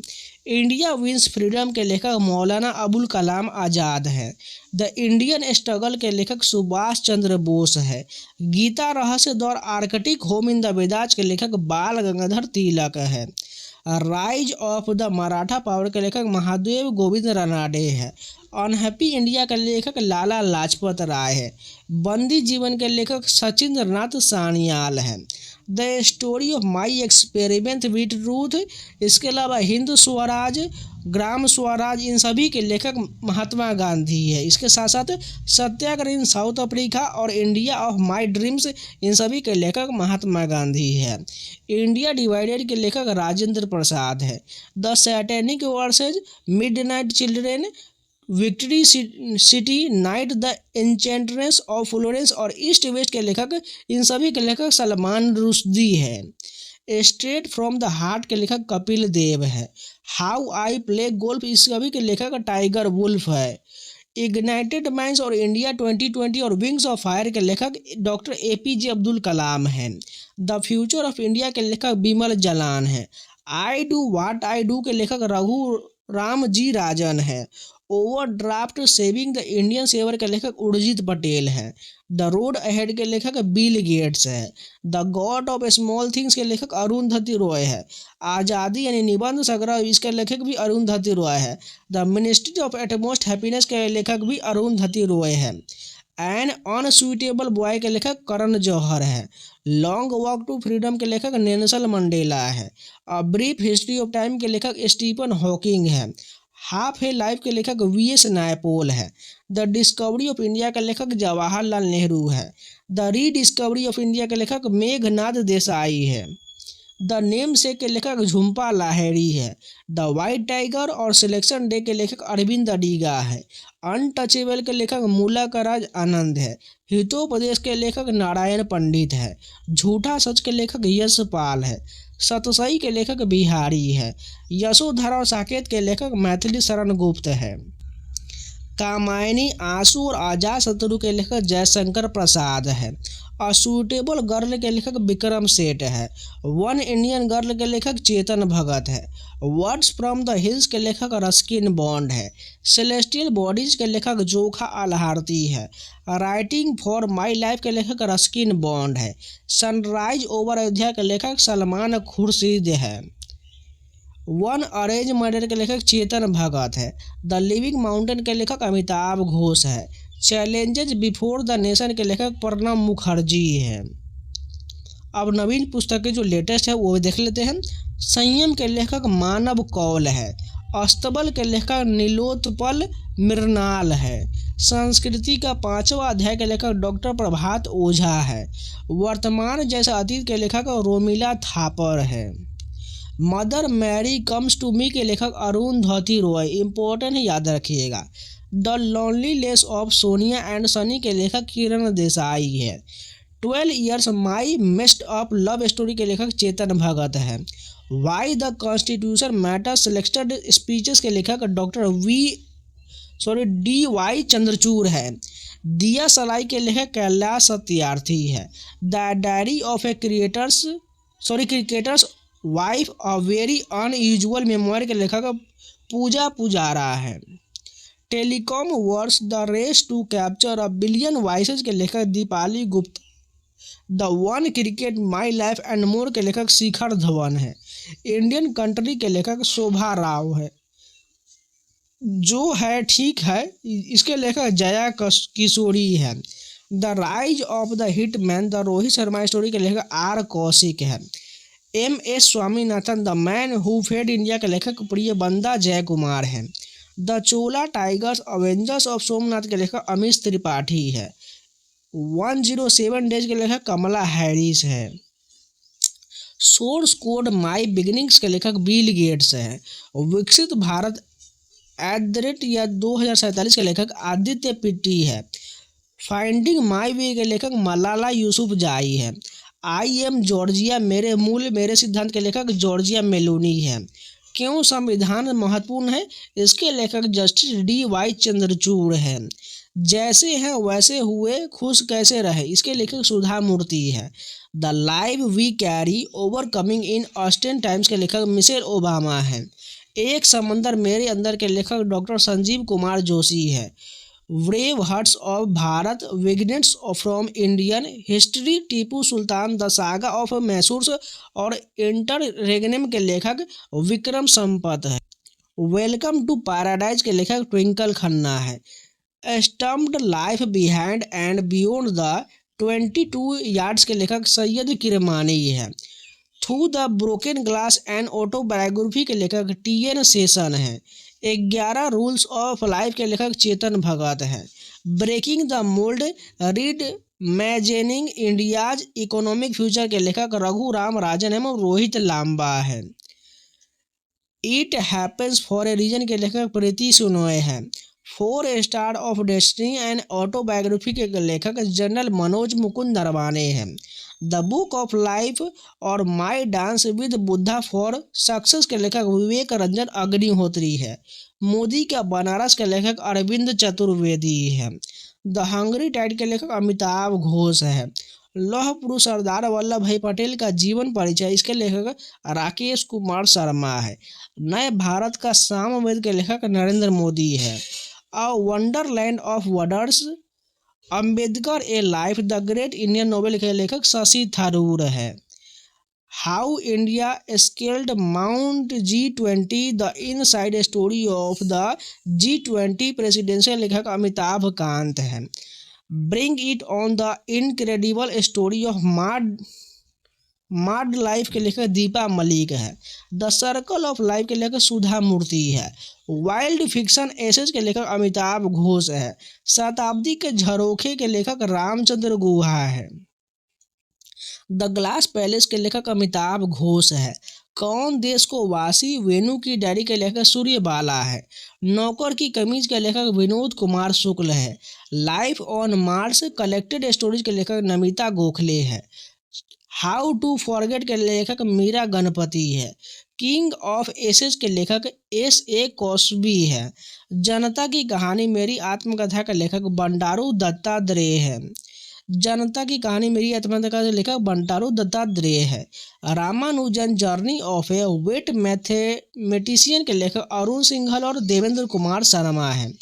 इंडिया विंस फ्रीडम के लेखक मौलाना अबुल कलाम आज़ाद हैं। द इंडियन स्ट्रगल के लेखक सुभाष चंद्र बोस है। गीता रहस्य दौर Arctic home in the Vedas के लेखक बाल गंगाधर तिलक है। Rise of the Maratha power के लेखक महादेव गोविंद रानडे है। अनहैप्पी इंडिया के लेखक लाला लाजपत राय है। बंदी जीवन के लेखक सचिंद्र नाथ सान्याल है। The story of my experiment with truth, इसके अलावा हिंद स्वराज, ग्राम स्वराज, इन सभी के लेखक महात्मा गांधी है। इसके साथ साथ सत्याग्रह इन साउथ अफ्रीका और इंडिया ऑफ माई ड्रीम्स, इन सभी के लेखक महात्मा गांधी है। इंडिया डिवाइडेड के लेखक राजेंद्र प्रसाद है। The Satanic verses, midnight children, victory city, night, the enchantress of Florence और ईस्ट वेस्ट के लेखक, इन सभी के लेखक सलमान रुश्दी है। स्ट्रेट फ्रॉम द हार्ट के लेखक कपिल देव है। हाउ आई प्ले गोल्फ, इस सभी के लेखक टाइगर वुल्फ है। इग्नाइटेड माइंड्स और इंडिया 2020 और विंग्स ऑफ फायर के लेखक डॉक्टर APJ अब्दुल कलाम हैं। द फ्यूचर ऑफ इंडिया के लेखक बिमल जलान है। I do what I do के लेखक रघु राम जी राजन है। Overdraft saving the Indian saver के लेखक उर्जित पटेल हैं। द रोड अहेड के लेखक बिल गेट्स है। The God of small things के लेखक अरुंधति रॉय है। आज़ादी यानी निबंध संग्रह, इसके लेखक भी अरुंधति रॉय है। The ministry of utmost happiness के लेखक भी अरुंधति रॉय है। एन अनसुइटेबल बॉय के लेखक करण जौहर है। लॉन्ग वॉक टू फ्रीडम के लेखक नेल्सन मंडेला है। A brief history of time के लेखक स्टीफन हॉकिंग है। हाफ ए लाइफ के लेखक VS नायपॉल है। द डिस्कवरी ऑफ इंडिया के लेखक जवाहरलाल नेहरू है। द रीडिस्कवरी ऑफ इंडिया के लेखक मेघनाद देसाई है। द नेम से के लेखक झुम्पा लाहिड़ी है। द वाइट टाइगर और सिलेक्शन डे के लेखक अरविंद अडिगा है। अनटचेबल के लेखक मूलाकराज आनंद है। हितोपदेश के लेखक नारायण पंडित है। झूठा सच के लेखक यशपाल है। सतसई के लेखक बिहारी है। यशोधरा और साकेत के लेखक मैथिली शरण गुप्त है। कामायनी, आंसू और आजाद शत्रु के लेखक जयशंकर प्रसाद है। अ सूटेबल गर्ल के लेखक विक्रम सेठ है। वन इंडियन गर्ल के लेखक चेतन भगत है। वर्ड्स फ्रॉम द हिल्स के लेखक रस्किन बॉन्ड है। सेलेस्टियल बॉडीज के लेखक जोखा अलहारती है। राइटिंग फॉर माई लाइफ के लेखक रस्किन बॉन्ड है। सनराइज ओवर अयोध्या के लेखक सलमान खुर्शीद है। वन अरेंज मर्डर के लेखक चेतन भगत है। द लिविंग माउंटेन के लेखक अमिताभ घोष है। चैलेंजेज बिफोर द नेशन के लेखक प्रणब मुखर्जी है। अब नवीन पुस्तकें जो लेटेस्ट है वो देख लेते हैं। संयम के लेखक मानव कौल है। अस्तबल के लेखक नीलोत्पल मृणाल है। संस्कृति का 5वां अध्याय के लेखक डॉक्टर प्रभात ओझा है। वर्तमान जैसा अतीत के लेखक रोमिला थापर है। Mother Mary comes to me के लेखक अरुंधति रॉय, इम्पोर्टेंट है, याद रखिएगा। The loneliness of Sonia and Sunny के लेखक किरण देसाई है। 12 years my messed up love story के लेखक चेतन भगत है। Why the constitution matter selected speeches के लेखक डॉक्टर DY चंद्रचूड़ है। दिया सलाई के लेखक कैलाश सत्यार्थी है। The diary of a cricketer's wife a very unusual memory के लेखक पूजा पुजारा है। Telecom words the race to capture a billion voices के लेखक Deepali Gupta. The one cricket my life and more के लेखक शिखर धवन है। इंडियन कंट्री के लेखक शोभा राव है। जो है ठीक है, इसके लेखक जया किशोरी है। The rise of the hitman the Rohit Sharma story के लेखक R कौशिक है। MS Swaminathan the man who fed India के लेखक प्रियबंदा जय कुमार हैं। The Chola tigers avengers of Somnath के लेखक अमिश त्रिपाठी है। 107 डेज के लेखक कमला हैरिस है। सोर्स कोड माई बिगिनिंग्स के लेखक बिल गेट्स है। विकसित भारत @ 2047 के लेखक आदित्य पिट्टी है। फाइंडिंग माई वे के लेखक मलाला यूसुफजाई है। आई एम जॉर्जिया मेरे मूल मेरे सिद्धांत के लेखक जॉर्जिया मेलोनी है। क्यों संविधान महत्वपूर्ण है, इसके लेखक जस्टिस DY चंद्रचूड़ है। जैसे हैं वैसे हुए खुश कैसे रहे, इसके लेखक सुधा मूर्ति है। The live we carry overcoming uncertain times के लेखक मिशेल ओबामा है। एक समंदर मेरे अंदर के लेखक डॉक्टर संजीव कुमार जोशी है। Brave hearts of Bharat, vignettes from Indian history, Tipu Sultan, the saga of Mysore और इंटररेगनम के लेखक विक्रम संपत है। वेलकम टू पैराडाइज के लेखक ट्विंकल खन्ना है। Stumped life behind and beyond the 22 yards के लेखक सैयद किरमानी है। Through the broken glass and autobiography के लेखक TN शेषन है। 11 रूल्स ऑफ लाइफ के लेखक चेतन भगत है। Breaking the mould, reimagining India's economic future के लेखक रघुराम राजन एवं रोहित लांबा है। It happens for a reason के लेखक प्रीति सुनोय है। 4 star of destiny and autobiography के लेखक जनरल मनोज मुकुंद नरवाने हैं। द बुक ऑफ लाइफ और my dance with Buddha for success के लेखक विवेक रंजन अग्निहोत्री है। मोदी का बनारस के लेखक अरविंद चतुर्वेदी है। द हंगरी टाइड के लेखक अमिताभ घोष है। लौह पुरुष सरदार वल्लभ भाई पटेल का जीवन परिचय, इसके लेखक राकेश कुमार शर्मा है। नए भारत का सामवेद के लेखक नरेंद्र मोदी है। A wonderland of wonders, Ambedkar a life, the great Indian novel के लेखक शशि थरूर है। How India scaled mount G20, the inside story of the G20 presidential लेखक अमिताभ कांत है। Bring it on, the incredible story of mad life के लेखक दीपा मलिक है। The circle of life के लेखक सुधा मूर्ति है। वाइल्ड फिक्शन एसेज के लेखक अमिताभ घोष है। शताब्दी के झरोखे के लेखक रामचंद्र गुहा है। द ग्लास पैलेस के लेखक अमिताभ घोष है। कौन देश को वासी, वेणु की डायरी के लेखक सूर्यबाला है। नौकर की कमीज के लेखक विनोद कुमार शुक्ल है। Life on Mars, collected stories के लेखक नमिता गोखले है। हाउ टू फॉरगेट के लेखक मीरा गणपति है। किंग ऑफ एसेज के लेखक S.A. कॉस्बी है। जनता की कहानी मेरी आत्मकथा के लेखक बंडारू दत्तात्रेय है। जनता की कहानी मेरी आत्मकथा का लेखक बंडारू दत्तात्रेय है। रामानुजन जर्नी ऑफ ए वेट मैथमेटिशियन के लेखक अरुण सिंघल और देवेंद्र कुमार शर्मा है।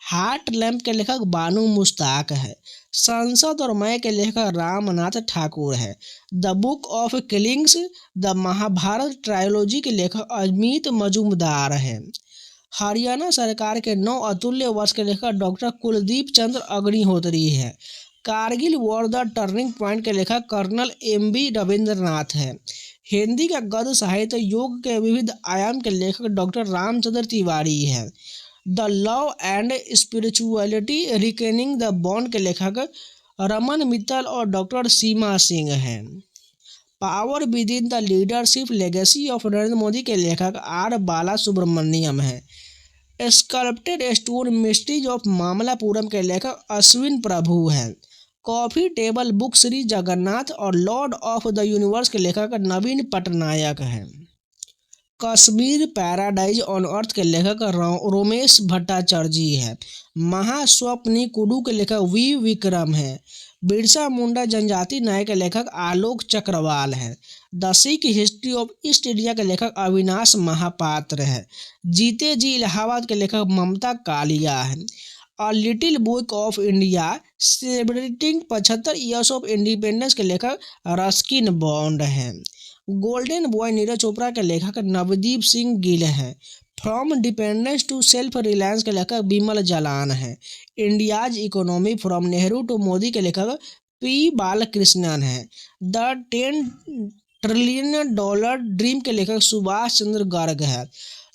हार्ट लैम्प के लेखक बानू मुश्ताक है। संसद और मैं के लेखक रामनाथ ठाकुर है। The book of killings, the Mahabharata trilogy के लेखक अमित मजूमदार है। हरियाणा सरकार के 9 अतुल्य वर्ष के लेखक डॉक्टर कुलदीप चंद्र अग्निहोत्री है। Kargil war the turning point के लेखक कर्नल MB रविंद्रनाथ है। हिंदी का गद्य साहित्य योग के विविध आयाम के लेखक डॉक्टर रामचंद्र तिवारी है। The love and spirituality reckoning the bond के लेखक रमन मित्तल और डॉक्टर सीमा सिंह हैं। Power within the leadership legacy of Narendra Modi के लेखक R बाला सुब्रमण्यम है। Sculpted stone mysteries of Mamallapuram के लेखक अश्विन प्रभु हैं। Coffee table book Shri Jagannath और लॉर्ड ऑफ द यूनिवर्स के लेखक नवीन पटनायक हैं। कश्मीर पैराडाइज ऑन अर्थ के लेखक रोमेश भट्टाचार्य है। महास्वप्निकुडु के लेखक V विक्रम है। बिरसा मुंडा जनजाति न्याय के लेखक आलोक चक्रवाल है। The Sikh history of east India के लेखक अविनाश महापात्र है। जीते जी इलाहाबाद के लेखक ममता कालिया है। A little book of India celebrating 75 years of independence के लेखक रस्किन बॉन्ड हैं। गोल्डन बॉय नीरज चोपड़ा के लेखक नवदीप सिंह गिल है। From dependence to self reliance के लेखक बिमल जालान है। India's economy from Nehru to Modi के लेखक P बालकृष्णन है। द $10 ट्रिलियन ड्रीम के लेखक सुभाष चंद्र गर्ग है।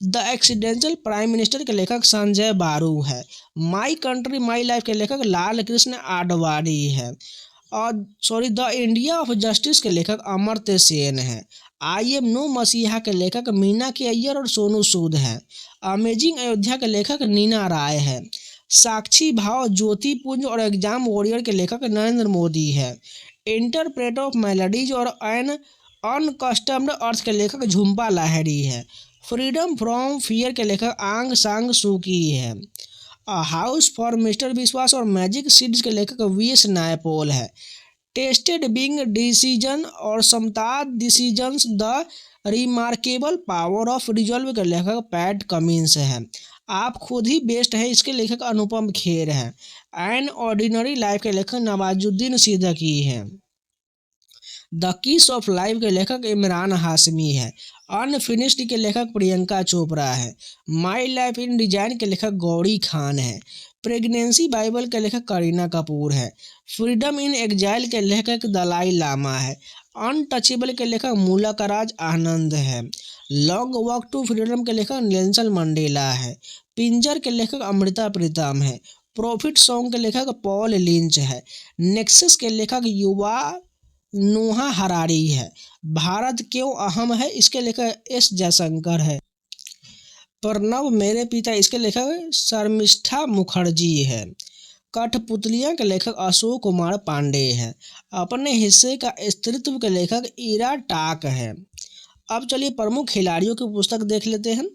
द एक्सीडेंशियल प्राइम मिनिस्टर के लेखक संजय बारू है। माई कंट्री माई लाइफ के लेखक लाल कृष्ण आडवाणी है। और द इंडिया ऑफ जस्टिस के लेखक अमर्त्य सेन है। आई एम नो मसीहा के लेखक मीना के अय्यर और सोनू सूद है। अमेजिंग अयोध्या के लेखक नीना राय है। साक्षी भाव, ज्योति पुंज और एग्जाम वॉरियर के लेखक नरेंद्र मोदी है। इंटरप्रेट ऑफ मेलोडीज और एन अनकस्टम्ड अर्थ के लेखक झुम्पा लाहिड़ी है। फ्रीडम फ्रॉम फियर के लेखक आंग सांग सूकी है। अ हाउस फॉर मिस्टर विश्वास और मैजिक सीड्स के लेखक VS नायपॉल है। टेस्टेड बिंग डिसीजन और समता decisions the remarkable power of resolve के लेखक पैट कमिंस है। आप खुद ही बेस्ट है इसके लेखक अनुपम खेर हैं। एन ऑर्डिनरी लाइफ के लेखक नवाजुद्दीन सिद्दीकी हैं। द किस ऑफ लाइफ के लेखक इमरान हाशमी है। अनफिनिश्ड के लेखक प्रियंका चोपड़ा है। माई लाइफ इन डिजाइन के लेखक गौरी खान है। प्रेगनेंसी बाइबल के लेखक करीना कपूर है। फ्रीडम इन एग्जाइल के लेखक दलाई लामा है। अनटचेबल के लेखक मुलाकराज आनंद है। लॉन्ग वॉक टू फ्रीडम के लेखक नेल्सन मंडेला है। पिंजर के लेखक अमृता प्रीतम है। प्रॉफिट सॉन्ग के लेखक पॉल लिंच है। नेक्सस के लेखक युवा नोहा हरारी है। भारत क्यों अहम है इसके लेखक एस जयशंकर है। प्रणव मेरे पिता इसके लेखक शर्मिष्ठा मुखर्जी है। कठपुतलियां के लेखक अशोक कुमार पांडे है। अपने हिस्से का अस्तित्व के लेखक ईरा टाक है। अब चलिए प्रमुख खिलाड़ियों की पुस्तक देख लेते हैं।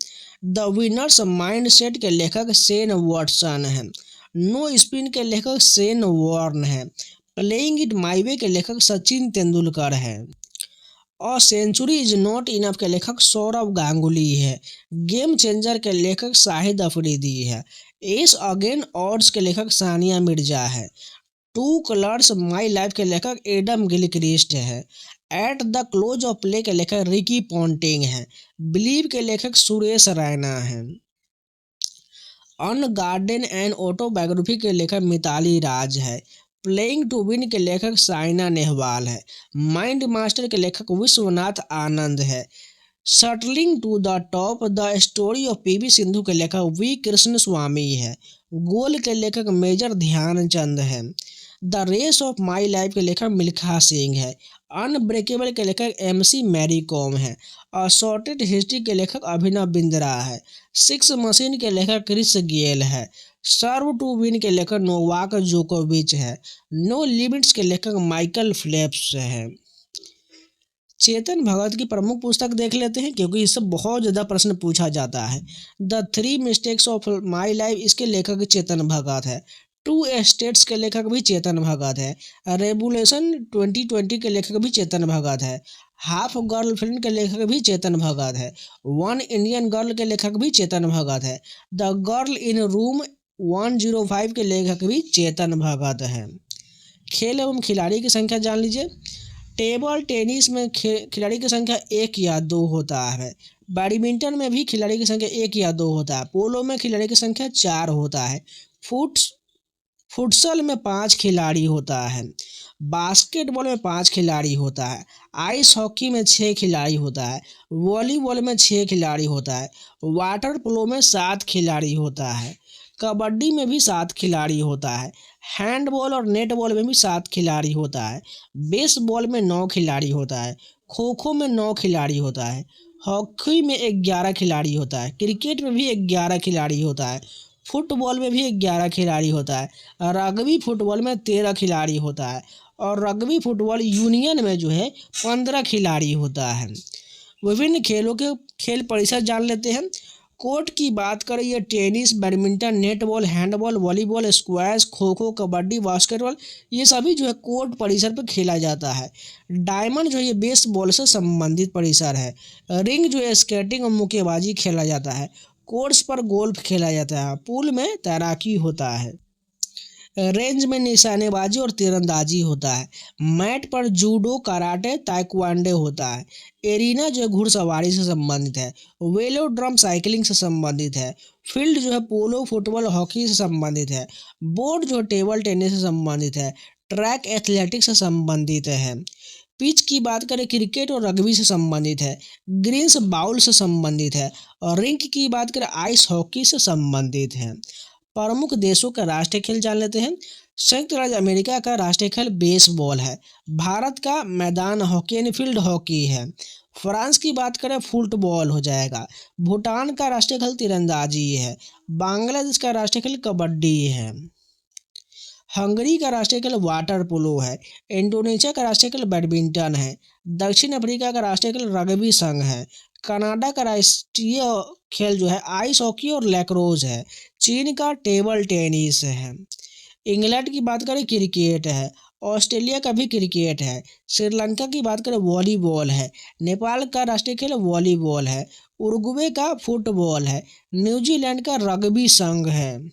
द विनर्स माइंडसेट के लेखक शेन वॉटसन है। नो स्पिन के लेखक शेन वॉर्न है। प्लेइंग इट माई वे के लेखक सचिन तेंदुलकर है। और सेंचुरी इज नॉट इनफ के लेखक सौरव गांगुली है। गेम चेंजर के लेखक शाहिद अफरीदी है। एस अगेन ऑड्स के लेखक सानिया मिर्जा है। टू कलर्स माई लाइफ के लेखक एडम गिलक्रिस्ट है। At the close of play के लेखक रिकी पॉन्टिंग है। बिलीव के लेखक सुरेश रैना है। अनगार्डन एंड ऑटोबायोग्राफी के लेखक मिताली राज है। प्लेइंग टू विन के लेखक साइना नेहवाल है। माइंड मास्टर के लेखक विश्वनाथ आनंद है। Shuttling to the top the story of PV Sindhu के लेखक वी कृष्ण स्वामी है। गोल के लेखक मेजर ध्यानचंद है। The race of my life के लेखक मिल्खा सिंह है। अनब्रेकेबल के लेखक MC मैरी कॉम है। असॉर्टेड हिस्ट्री के लेखक अभिनव बिंद्रा है। सिक्स मशीन के लेखक क्रिस गेल है। सर्व टू विन के लेखक नोवाक जोकोविच है। नो लिमिट्स के लेखक माइकल फेल्प्स है। चेतन भगत की प्रमुख पुस्तक देख लेते हैं क्योंकि इससे बहुत ज़्यादा प्रश्न पूछा जाता है। The 3 mistakes of my life इसके लेखक चेतन भगत है। 2 स्टेट्स के लेखक भी चेतन भगत है। रेवोल्यूशन 2020 के लेखक भी चेतन भगत है। हाफ गर्लफ्रेंड के लेखक भी चेतन भगत है। 1 इंडियन गर्ल के लेखक भी चेतन भगत है। द गर्ल इन रूम 105 के लेखक भी चेतन भगत है। खेल एवं खिलाड़ी की संख्या जान लीजिए। टेबल टेनिस में खिलाड़ी की संख्या 1 या 2 होता है। बैडमिंटन में भी खिलाड़ी की संख्या 1 या 2 होता है। पोलो में खिलाड़ी की संख्या 4 होता है। फुटसल में 5 खिलाड़ी होता है। बास्केटबॉल में 5 खिलाड़ी होता है। आइस हॉकी में 6 खिलाड़ी होता है। वॉलीबॉल में 6 खिलाड़ी होता है। वाटर पोलो में 7 खिलाड़ी होता है। कबड्डी में भी 7 खिलाड़ी होता है। हैंडबॉल और नेटबॉल में भी 7 खिलाड़ी होता है। बेसबॉल में 9 खिलाड़ी होता है। खो खो में 9 खिलाड़ी होता है। हॉकी में 11 खिलाड़ी होता है। क्रिकेट में भी 11 खिलाड़ी होता है। फुटबॉल में भी 11 खिलाड़ी होता है। रग्बी फुटबॉल में 13 खिलाड़ी होता है। और रग्बी फुटबॉल यूनियन में जो है 15 खिलाड़ी होता है। विभिन्न खेलों के खेल परिसर जान लेते हैं। कोर्ट की बात करें ये tennis, badminton, netball, handball, volleyball, squash, kho kho, kabaddi, basketball ये सभी जो है कोर्ट परिसर पर खेला जाता है। डायमंड जो है ये बेसबॉल से संबंधित परिसर है। रिंग जो है स्केटिंग और मुक्केबाजी खेला जाता है। कोर्स पर गोल्फ खेला जाता है। पूल में तैराकी होता है। रेंज में निशानेबाजी और तीरंदाजी होता है। मैट पर जूडो, कराटे, ताइक्वांडो होता है। एरिना जो है घुड़सवारी से संबंधित है। वेलोड्रम साइकिलिंग से संबंधित है। फील्ड जो है पोलो, फुटबॉल, हॉकी से संबंधित है। बोर्ड जो है टेबल टेनिस से संबंधित है। ट्रैक एथलेटिक्स से संबंधित है। पिच की बात करें क्रिकेट और रग्बी से संबंधित है। ग्रीन्स बाउल से संबंधित है। और रिंक की बात करें आइस हॉकी से संबंधित है। प्रमुख देशों का राष्ट्रीय खेल जान लेते हैं। संयुक्त राज्य अमेरिका का राष्ट्रीय खेल बेसबॉल है। भारत का मैदान हॉकी यानी फील्ड हॉकी है। फ्रांस की बात करें फुटबॉल हो जाएगा। भूटान का राष्ट्रीय खेल तीरंदाजी है। बांग्लादेश का राष्ट्रीय खेल कबड्डी है। हंगरी का राष्ट्रीय खेल वाटर पोलो है। इंडोनेशिया का राष्ट्रीय खेल बैडमिंटन है। दक्षिण अफ्रीका का राष्ट्रीय खेल रग्बी संघ है। कनाडा का राष्ट्रीय खेल जो है आइस हॉकी और लैक्रोस है। चीन का टेबल टेनिस है। इंग्लैंड की बात करें क्रिकेट है। ऑस्ट्रेलिया का भी क्रिकेट है। श्रीलंका की बात करें वॉलीबॉल है। नेपाल का राष्ट्रीय खेल वॉलीबॉल है। उरुग्वे का फुटबॉल है। न्यूजीलैंड का रग्बी संघ है।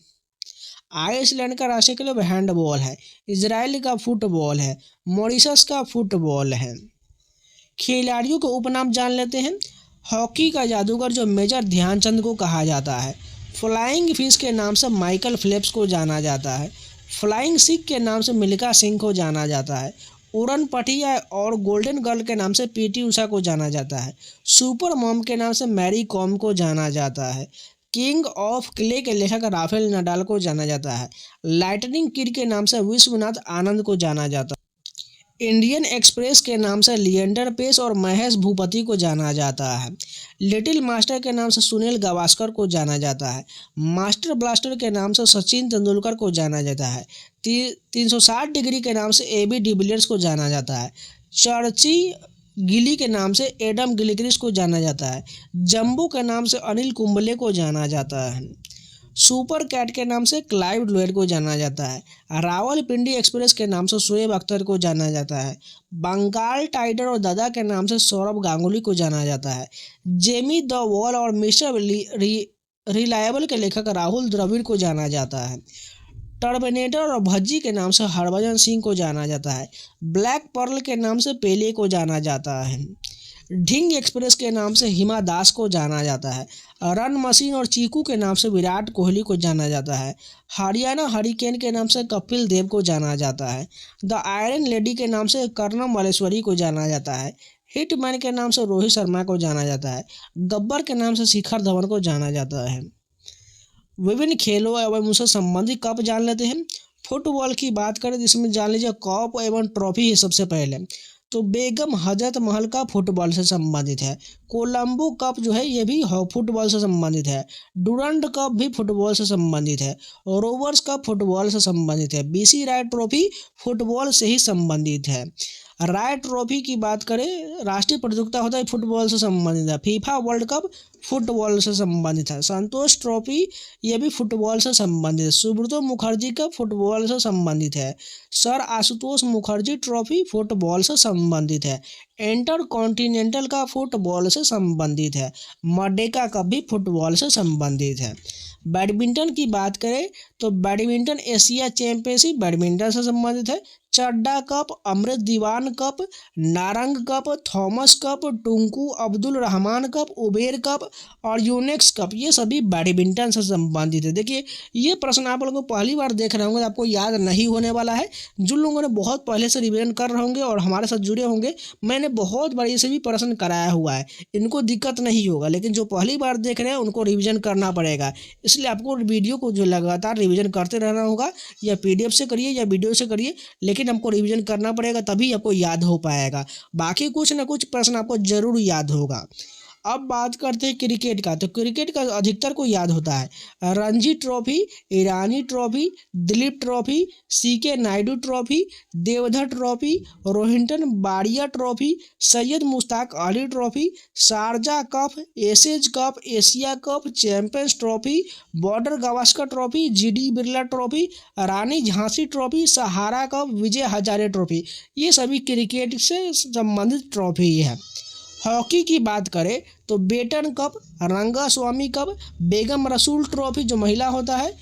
आइसलैंड का राष्ट्रीय खेल हैंडबॉल है। इजराइल का फुटबॉल है। मॉरिशस का फुटबॉल है। खिलाड़ियों के उपनाम जान लेते हैं। हॉकी का जादूगर जो मेजर ध्यानचंद को कहा जाता है। फ्लाइंग फिश के नाम से माइकल फेल्प्स को जाना जाता है। फ्लाइंग सिख के नाम से मिल्खा सिंह को जाना जाता है। उड़न पटिया और गोल्डन गर्ल के नाम से पीटी उषा को जाना जाता है। सुपर मॉम के नाम से मैरी कॉम को जाना जाता है। किंग ऑफ क्ले के लेखक राफेल नडाल को जाना जाता है। लाइटनिंग किड के नाम से विश्वनाथ आनंद को जाना जाता है। इंडियन एक्सप्रेस के नाम से लिएंडर पेस और महेश भूपति को जाना जाता है। लिटिल मास्टर के नाम से सुनील गावस्कर को जाना जाता है। मास्टर ब्लास्टर के नाम से सचिन तेंदुलकर को जाना जाता है। 360 डिग्री के नाम से एबी डिविलियर्स को जाना जाता है। चर्ची गिली के नाम से एडम गिलक्रिस्ट को जाना जाता है। जंबो के नाम से अनिल कुंबले को जाना जाता है। सुपर कैट के नाम से क्लाइव ड्वेयर को जाना जाता है। रावलपिंडी एक्सप्रेस के नाम से शोएब अख्तर को जाना जाता है। बंगाल टाइगर और दादा के नाम से सौरभ गांगुली को जाना जाता है। जेमी द वॉल और मिस्टर रिलायबल के लेखक राहुल द्रविड़ को जाना जाता है। टर्मिनेटर और भज्जी के नाम से हरभजन सिंह को जाना जाता है। ब्लैक पर्ल के नाम से पेले को जाना जाता है। ढिंग एक्सप्रेस के नाम से हिमा दास को जाना जाता है। रन मशीन और चीकू के नाम से विराट कोहली को जाना जाता है। हरियाणा हरिकेन के नाम से कपिल देव को जाना जाता है। द आयरन लेडी के नाम से कर्णम मलेश्वरी को जाना जाता है। हिटमैन के नाम से रोहित शर्मा को जाना जाता है। गब्बर के नाम से शिखर धवन को जाना जाता है। विभिन्न खेलों एवं उनसे संबंधित कप जान लेते हैं। फुटबॉल की बात करें जिसमें जान लीजिए कप एवं ट्रॉफी है। सबसे पहले तो बेगम हजरत महल का फुटबॉल से संबंधित है। कोलंबो कप जो है ये भी फुटबॉल से संबंधित है। डुरंड कप भी फुटबॉल से संबंधित है। रोवर्स कप फुटबॉल से संबंधित है। बीसी राय ट्रॉफी फुटबॉल से ही संबंधित है। राय ट्रॉफी की बात करें राष्ट्रीय प्रतियोगिता होता है फुटबॉल से संबंधित है। फीफा वर्ल्ड कप फुटबॉल से संबंधित है। संतोष ट्रॉफी ये भी फुटबॉल से संबंधित है। सुब्रतो मुखर्जी कप फुटबॉल से संबंधित है। Sir Ashutosh Mukherjee trophy football से संबंधित है। इंटर कॉन्टिनेंटल का फुटबॉल से संबंधित है। मर्डेका कप भी फुटबॉल से संबंधित है। बैडमिंटन की बात करें तो बैडमिंटन एशिया चैंपियनशिप बैडमिंटन से संबंधित है। Chadha cup, Amrit Diwan cup, Narang cup, Thomas cup, Tunku Abdul Rahman cup, Uber cup और यूनेक्स कप ये सभी बैडमिंटन से संबंधित है। देखिए ये प्रश्न आप लोगों को पहली बार देख रहे होंगे तो आपको याद नहीं होने वाला है। जिन लोगों ने बहुत पहले से रिवीजन कर रहे होंगे और हमारे साथ जुड़े होंगे, मैंने बहुत बार ये सभी प्रश्न कराया हुआ है, इनको दिक्कत नहीं होगा। लेकिन जो पहली बार देख रहे हैं उनको रिविजन करना पड़ेगा, इसलिए आपको वीडियो को जो लगातार रिविजन करते रहना होगा, या पीडीएफ से करिए या वीडियो से करिए, लेकिन हमको रिवीजन करना पड़ेगा तभी आपको याद हो पाएगा। बाकी कुछ ना कुछ प्रश्न आपको जरूर याद होगा। अब बात करते हैं क्रिकेट का, तो क्रिकेट का अधिकतर को याद होता है Ranji trophy, Irani trophy, Duleep trophy, CK Naidu trophy, Deodhar trophy, Rohinton Baria trophy, Syed Mushtaq Ali trophy, Sharjah cup, Aces cup, Asia cup, champions trophy, Border Gavaskar trophy, GD Birla trophy, Rani Jhansi trophy, Sahara cup, Vijay Hazare trophy ये सभी क्रिकेट से संबंधित ट्रॉफी है। हॉकी की बात करें तो Beighton cup, Rangaswamy cup, Begum Rasool trophy जो महिला होता है,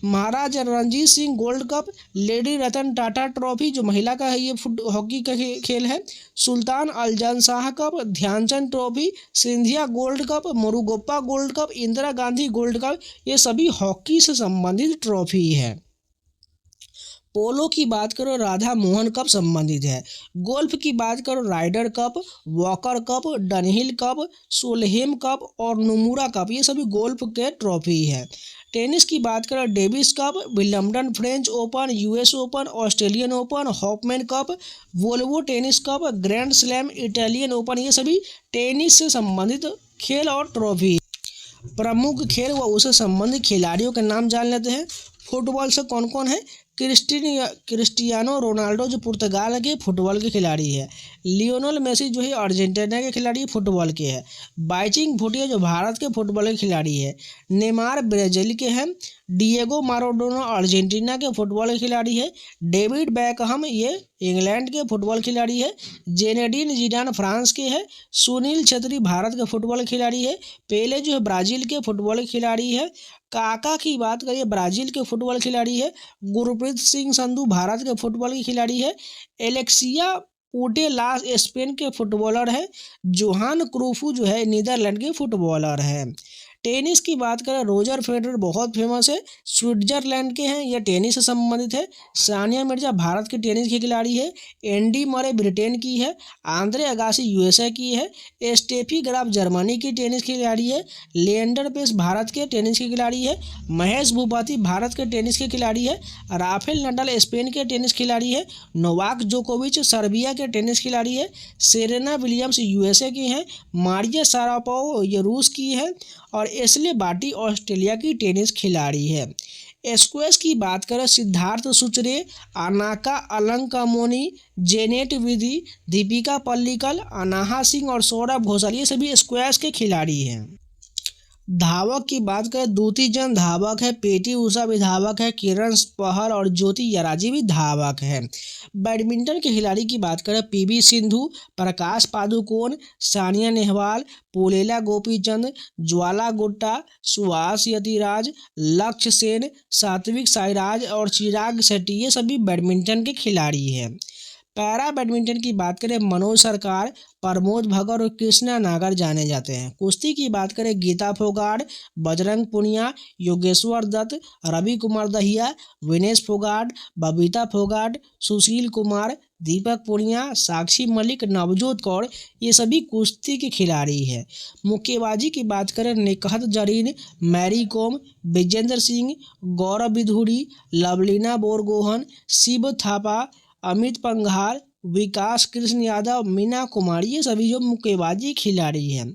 Maharaja Ranjit Singh gold cup, lady Ratan Tata trophy जो महिला का है ये हॉकी का खेल है, सुल्तान अल्जान Shah cup, Dhyanchand trophy, Scindia gold cup, Murugappa gold cup, Indira Gandhi gold cup ये सभी हॉकी से संबंधित ट्रॉफी है। पोलो की बात करो राधा मोहन कप संबंधित है। गोल्फ की बात करो Ryder Cup, Walker Cup, Dunhill Cup, Solheim Cup और नुमुरा कप ये सभी गोल्फ के ट्रॉफी है। टेनिस की बात करें डेविस कप, विलियम्सटन French open, US open, Australian open, Hopman cup, Volvo tennis cup, grand slam, Italian open ये सभी टेनिस से संबंधित खेल और ट्रॉफी। प्रमुख खेल व उससे संबंधित खिलाड़ियों के नाम जान लेते हैं। फुटबॉल से कौन कौन है? क्रिस्टियानो रोनाल्डो जो पुर्तगाल के फुटबॉल के खिलाड़ी है। लियोनेल मेसी जो है अर्जेंटीना के खिलाड़ी फुटबॉल के है। बाइचिंग भूटिया जो भारत के फुटबॉल के खिलाड़ी है। नेमार ब्राजील के हैं। डिएगो माराडोना अर्जेंटीना के फुटबॉल के खिलाड़ी है। डेविड बैकहम ये इंग्लैंड के फुटबॉल खिलाड़ी है। जेनेडिन जिडान फ्रांस के है। सुनील छेत्री भारत के फुटबॉल खिलाड़ी है। पेले जो है ब्राज़ील के फुटबॉल खिलाड़ी है। काका की बात करिए ब्राज़ील के फुटबॉल खिलाड़ी है। गुरप्रीत सिंह संधू भारत के फुटबॉल के खिलाड़ी है। एलेक्सिया पुटेलास स्पेन के फुटबॉलर है। जोहान क्रूफू जो है नीदरलैंड के फुटबॉलर है। टेनिस की बात करें रोजर फेडरर बहुत फेमस है, स्विट्जरलैंड के हैं, यह टेनिस से संबंधित है। सानिया मिर्जा भारत की टेनिस की खिलाड़ी है। एंडी मरे ब्रिटेन की है। आंद्रे अगासी यूएसए की है। स्टेफी ग्राफ जर्मनी की टेनिस की खिलाड़ी है। लिएंडर पेस भारत के टेनिस के खिलाड़ी है। महेश भूपति भारत के टेनिस के खिलाड़ी है। राफेल नडाल स्पेन के टेनिस खिलाड़ी है। नोवाक जोकोविच सर्बिया के टेनिस खिलाड़ी है। सेरेना विलियम्स यूएसए की हैं। मारिया शारापोवा ये रूस की है और एशले बार्टी ऑस्ट्रेलिया की टेनिस खिलाड़ी है। स्क्वैश की बात करें सिद्धार्थ सुचरे, अनाका अलंकामोनी, जेनेट विधि, दीपिका पल्लिकल, अनाहा सिंह और सौरभ घोषाल ये सभी स्क्वैश के खिलाड़ी हैं। धावक की बात करें द्युति चंद धावक है। पीटी उषा भी धावक है। किरण पहल और ज्योति यराजी भी धावक है। बैडमिंटन के खिलाड़ी की बात करें पीवी सिंधु, प्रकाश पादुकोण, सानिया नेहवाल, पुलेला गोपीचंद, ज्वाला गुट्टा, सुहास यतिराज, लक्ष्य सेन, सात्विक साईराज और चिराग शेट्टी ये सभी बैडमिंटन के खिलाड़ी हैं। पैरा बैडमिंटन की बात करें मनोज सरकार, प्रमोद भगत और कृष्णा नागर जाने जाते हैं। कुश्ती की बात करें गीता फोगाट, बजरंग पुनिया, योगेश्वर दत्त, रवि कुमार दहिया, विनेश फोगाट, बबीता फोगाट, सुशील कुमार, दीपक पुनिया, साक्षी मलिक, नवजोत कौर ये सभी कुश्ती के खिलाड़ी हैं। मुक्केबाजी की बात करें निकहत जरीन, मैरी कॉम, विजेंद्र सिंह, गौरव बिधूरी, लवलीना बोरगोहन, शिव थापा, अमित पंघार, विकास कृष्ण यादव, मीना कुमार ये सभी जो मुक्केबाजी खिलाड़ी हैं।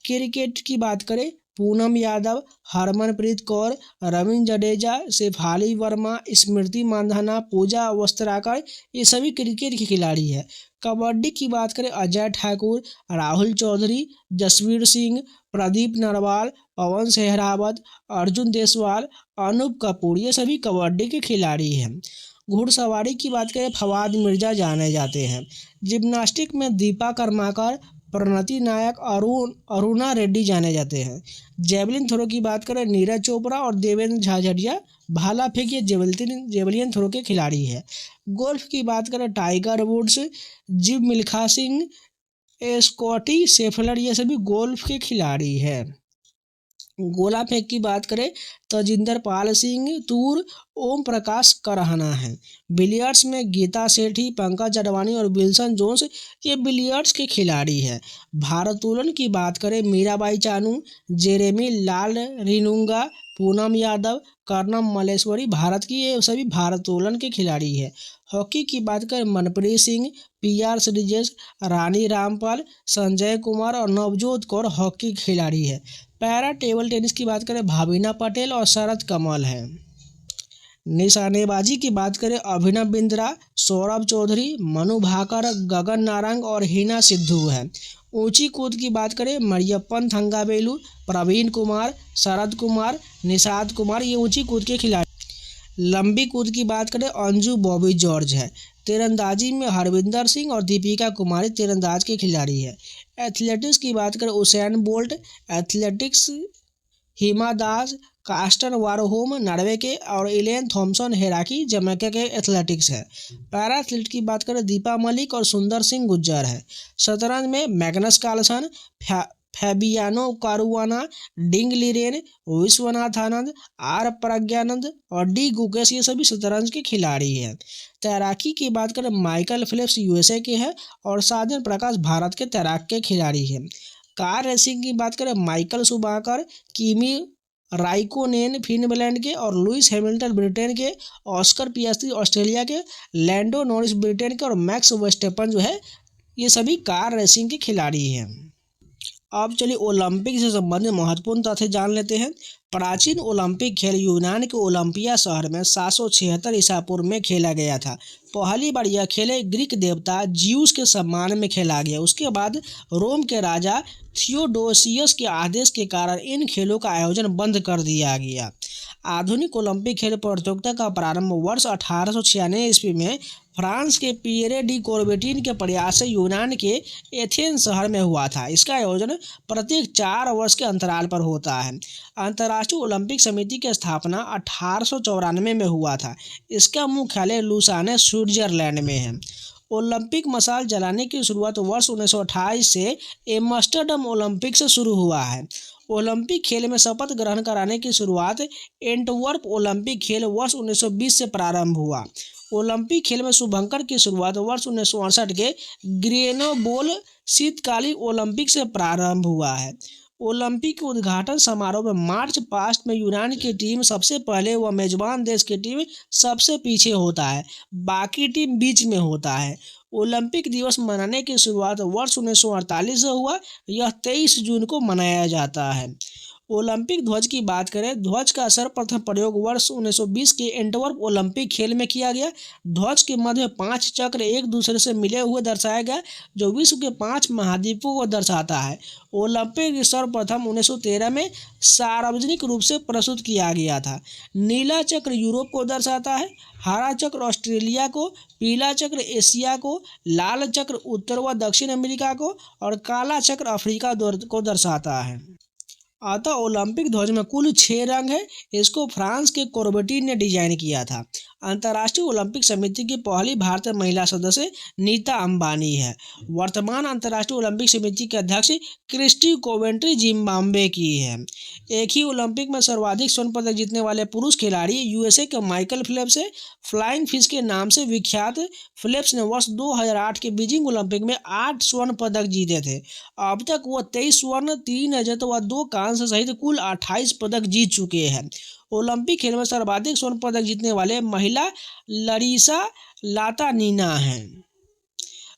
क्रिकेट की बात करें पूनम यादव, हरमनप्रीत कौर, रविंद्र जडेजा, शेफाली वर्मा, स्मृति मांधाना, पूजा वस्त्राकर ये सभी क्रिकेट के खिलाड़ी हैं। कबड्डी की बात करें अजय ठाकुर, राहुल चौधरी, जसवीर सिंह, प्रदीप नरवाल, पवन सहरावत, अर्जुन देसवाल, अनूप कपूर ये सभी कबड्डी के खिलाड़ी हैं। घुड़सवारी की बात करें फवाद मिर्जा जाने जाते हैं। जिम्नास्टिक में दीपा कर्माकर, प्रणति नायक, अरुणा रेड्डी जाने जाते हैं। जेवलिन थ्रो की बात करें नीरज चोपड़ा और देवेंद्र झाझड़िया, भाला फेंक ये जेवलिन थ्रो के खिलाड़ी है। गोल्फ की बात करें Tiger Woods, Jeev Milkha Singh, Scottie Scheffler ये सभी गोल्फ के खिलाड़ी हैं। गोला फेंक की बात करें तजिंदर पाल सिंह तूर, ओम प्रकाश करहना है। बिलियर्ड्स में गीता सेठी, पंकज अडवाणी और विल्सन जोन्स ये बिलियर्ड्स के खिलाड़ी हैं। भारोत्तोलन की बात करें मीराबाई चानू, जेरेमी लाल रिनुंगा, पूनम यादव, कर्णम मल्लेश्वरी भारत की ये सभी भारोत्तोलन के खिलाड़ी हैं। हॉकी की बात करें मनप्रीत सिंह, पीआर श्रीजेश, रानी रामपाल, संजय कुमार और नवजोत कौर हॉकी के खिलाड़ी है। पैरा टेबल टेनिस की बात करें भाविना पटेल और शरद कमल है। निशानेबाजी की बात करें अभिनव बिंद्रा, सौरभ चौधरी, मनु भाकर, गगन नारंग और हिना सिद्धू है। ऊंची कूद की बात करें मरियप्पन थंगावेलु, प्रवीण कुमार, शरद कुमार, निषाद कुमार ये ऊंची कूद के खिलाड़ी। लंबी कूद की बात करें अंजू बॉबी जॉर्ज है। तीरंदाजी में हरविंदर सिंह और दीपिका कुमारी तीरंदाज के खिलाड़ी है। एथलेटिक्स की बात करें Usain bolt, athletics Hima Das, कास्टन वारहोम Norway के और इलेन थॉम्सन हेराकी जमैका के एथलेटिक्स है। पैरा एथलीट की बात करें दीपा मलिक और सुंदर सिंह गुज्जर है। शतरंज में Magnus Carlsen, Fabiano Caruana, Ding Liren, Vishwanath Anand, R Praggnanandhaa और डी गुकेश ये सभी शतरंज के खिलाड़ी हैं। तैराकी की बात करें माइकल फिलिप्स यूएसए के हैं और साजन प्रकाश भारत के तैराक के खिलाड़ी हैं। कार रेसिंग की बात करें माइकल शुमाकर, किमी राइकोनेन फिनलैंड के और लुइस हैमिल्टन ब्रिटेन के, ऑस्कर पियास्त्री ऑस्ट्रेलिया के, लैंडो नॉरिस ब्रिटेन के और मैक्स वर्स्टेपन जो है ये सभी कार रेसिंग के खिलाड़ी हैं। अब चलिए ओलंपिक से संबंधित महत्वपूर्ण तथ्य जान लेते हैं। प्राचीन ओलंपिक खेल यूनान के ओलंपिया शहर में 776 ईसा पूर्व में खेला गया था। पहली बार यह खेल ग्रीक देवता ज्यूस के सम्मान में खेला गया। उसके बाद रोम के राजा थियोडोसियस के आदेश के कारण इन खेलों का आयोजन बंद कर दिया गया। आधुनिक ओलंपिक खेल प्रतियोगिता का प्रारंभ वर्ष 1896 ईस्वी में फ्रांस के पियरे डी कोर्बेटिन के प्रयास से यूनान के एथेंस शहर में हुआ था। इसका आयोजन प्रत्येक 4 वर्ष के अंतराल पर होता है। अंतर्राष्ट्रीय ओलंपिक समिति की स्थापना 1894 में हुआ था। इसका मुख्यालय लुसाने स्विट्जरलैंड में है। ओलंपिक मशाल जलाने की शुरुआत वर्ष 1928 से एम्स्टर्डम ओलंपिक से शुरू हुआ है। ओलंपिक खेल में शपथ ग्रहण कराने की शुरुआत एंटवर्प ओलंपिक खेल वर्ष 1920 से प्रारंभ हुआ। ओलंपिक खेल में शुभंकर की शुरुआत वर्ष 1968 के ग्रेनोबोल शीतकालीन ओलंपिक से प्रारंभ हुआ है। ओलंपिक के उद्घाटन समारोह में मार्च पास्ट में यूनान की टीम सबसे पहले व मेजबान देश की टीम सबसे पीछे होता है, बाकी टीम बीच में होता है। ओलंपिक दिवस मनाने की शुरुआत वर्ष 1948 से हुआ। यह 23 जून को मनाया जाता है। ओलंपिक ध्वज की बात करें, ध्वज का सर्वप्रथम प्रयोग वर्ष 1920 के एंटवर्प ओलंपिक खेल में किया गया। ध्वज के मध्य में 5 चक्र एक दूसरे से मिले हुए दर्शाया गया, जो विश्व के 5 महाद्वीपों को दर्शाता है। ओलंपिक सर्वप्रथम 1913 में सार्वजनिक रूप से प्रस्तुत किया गया था। नीला चक्र यूरोप को दर्शाता है, हरा चक्र ऑस्ट्रेलिया को, पीला चक्र एशिया को, लाल चक्र उत्तर व दक्षिण अमेरिका को और काला चक्र अफ्रीका को दर्शाता है। अतः ओलंपिक ध्वज में कुल 6 रंग है। इसको फ्रांस के कोर्बेटिन ने डिजाइन किया था। अंतर्राष्ट्रीय ओलंपिक समिति की पहली भारतीय महिला सदस्य नीता अंबानी है। वर्तमान अंतर्राष्ट्रीय ओलंपिक समिति के अध्यक्ष क्रिस्टी कोवेंट्री जिम्बाब्वे की है। एक ही ओलंपिक में सर्वाधिक स्वर्ण पदक जीतने वाले पुरुष खिलाड़ी यूएसए के माइकल फेल्प्स है। फ्लाइंग फिश के नाम से विख्यात फेल्प्स ने वर्ष 2008 के बीजिंग ओलंपिक में 8 स्वर्ण पदक जीते थे। अब तक वो 23 स्वर्ण, 3 रजत व 2 कांस्य सहित कुल 28 पदक जीत चुके हैं। ओलंपिक खेल में सर्वाधिक स्वर्ण पदक जीतने वाले महिला लरिसा लातानिना हैं।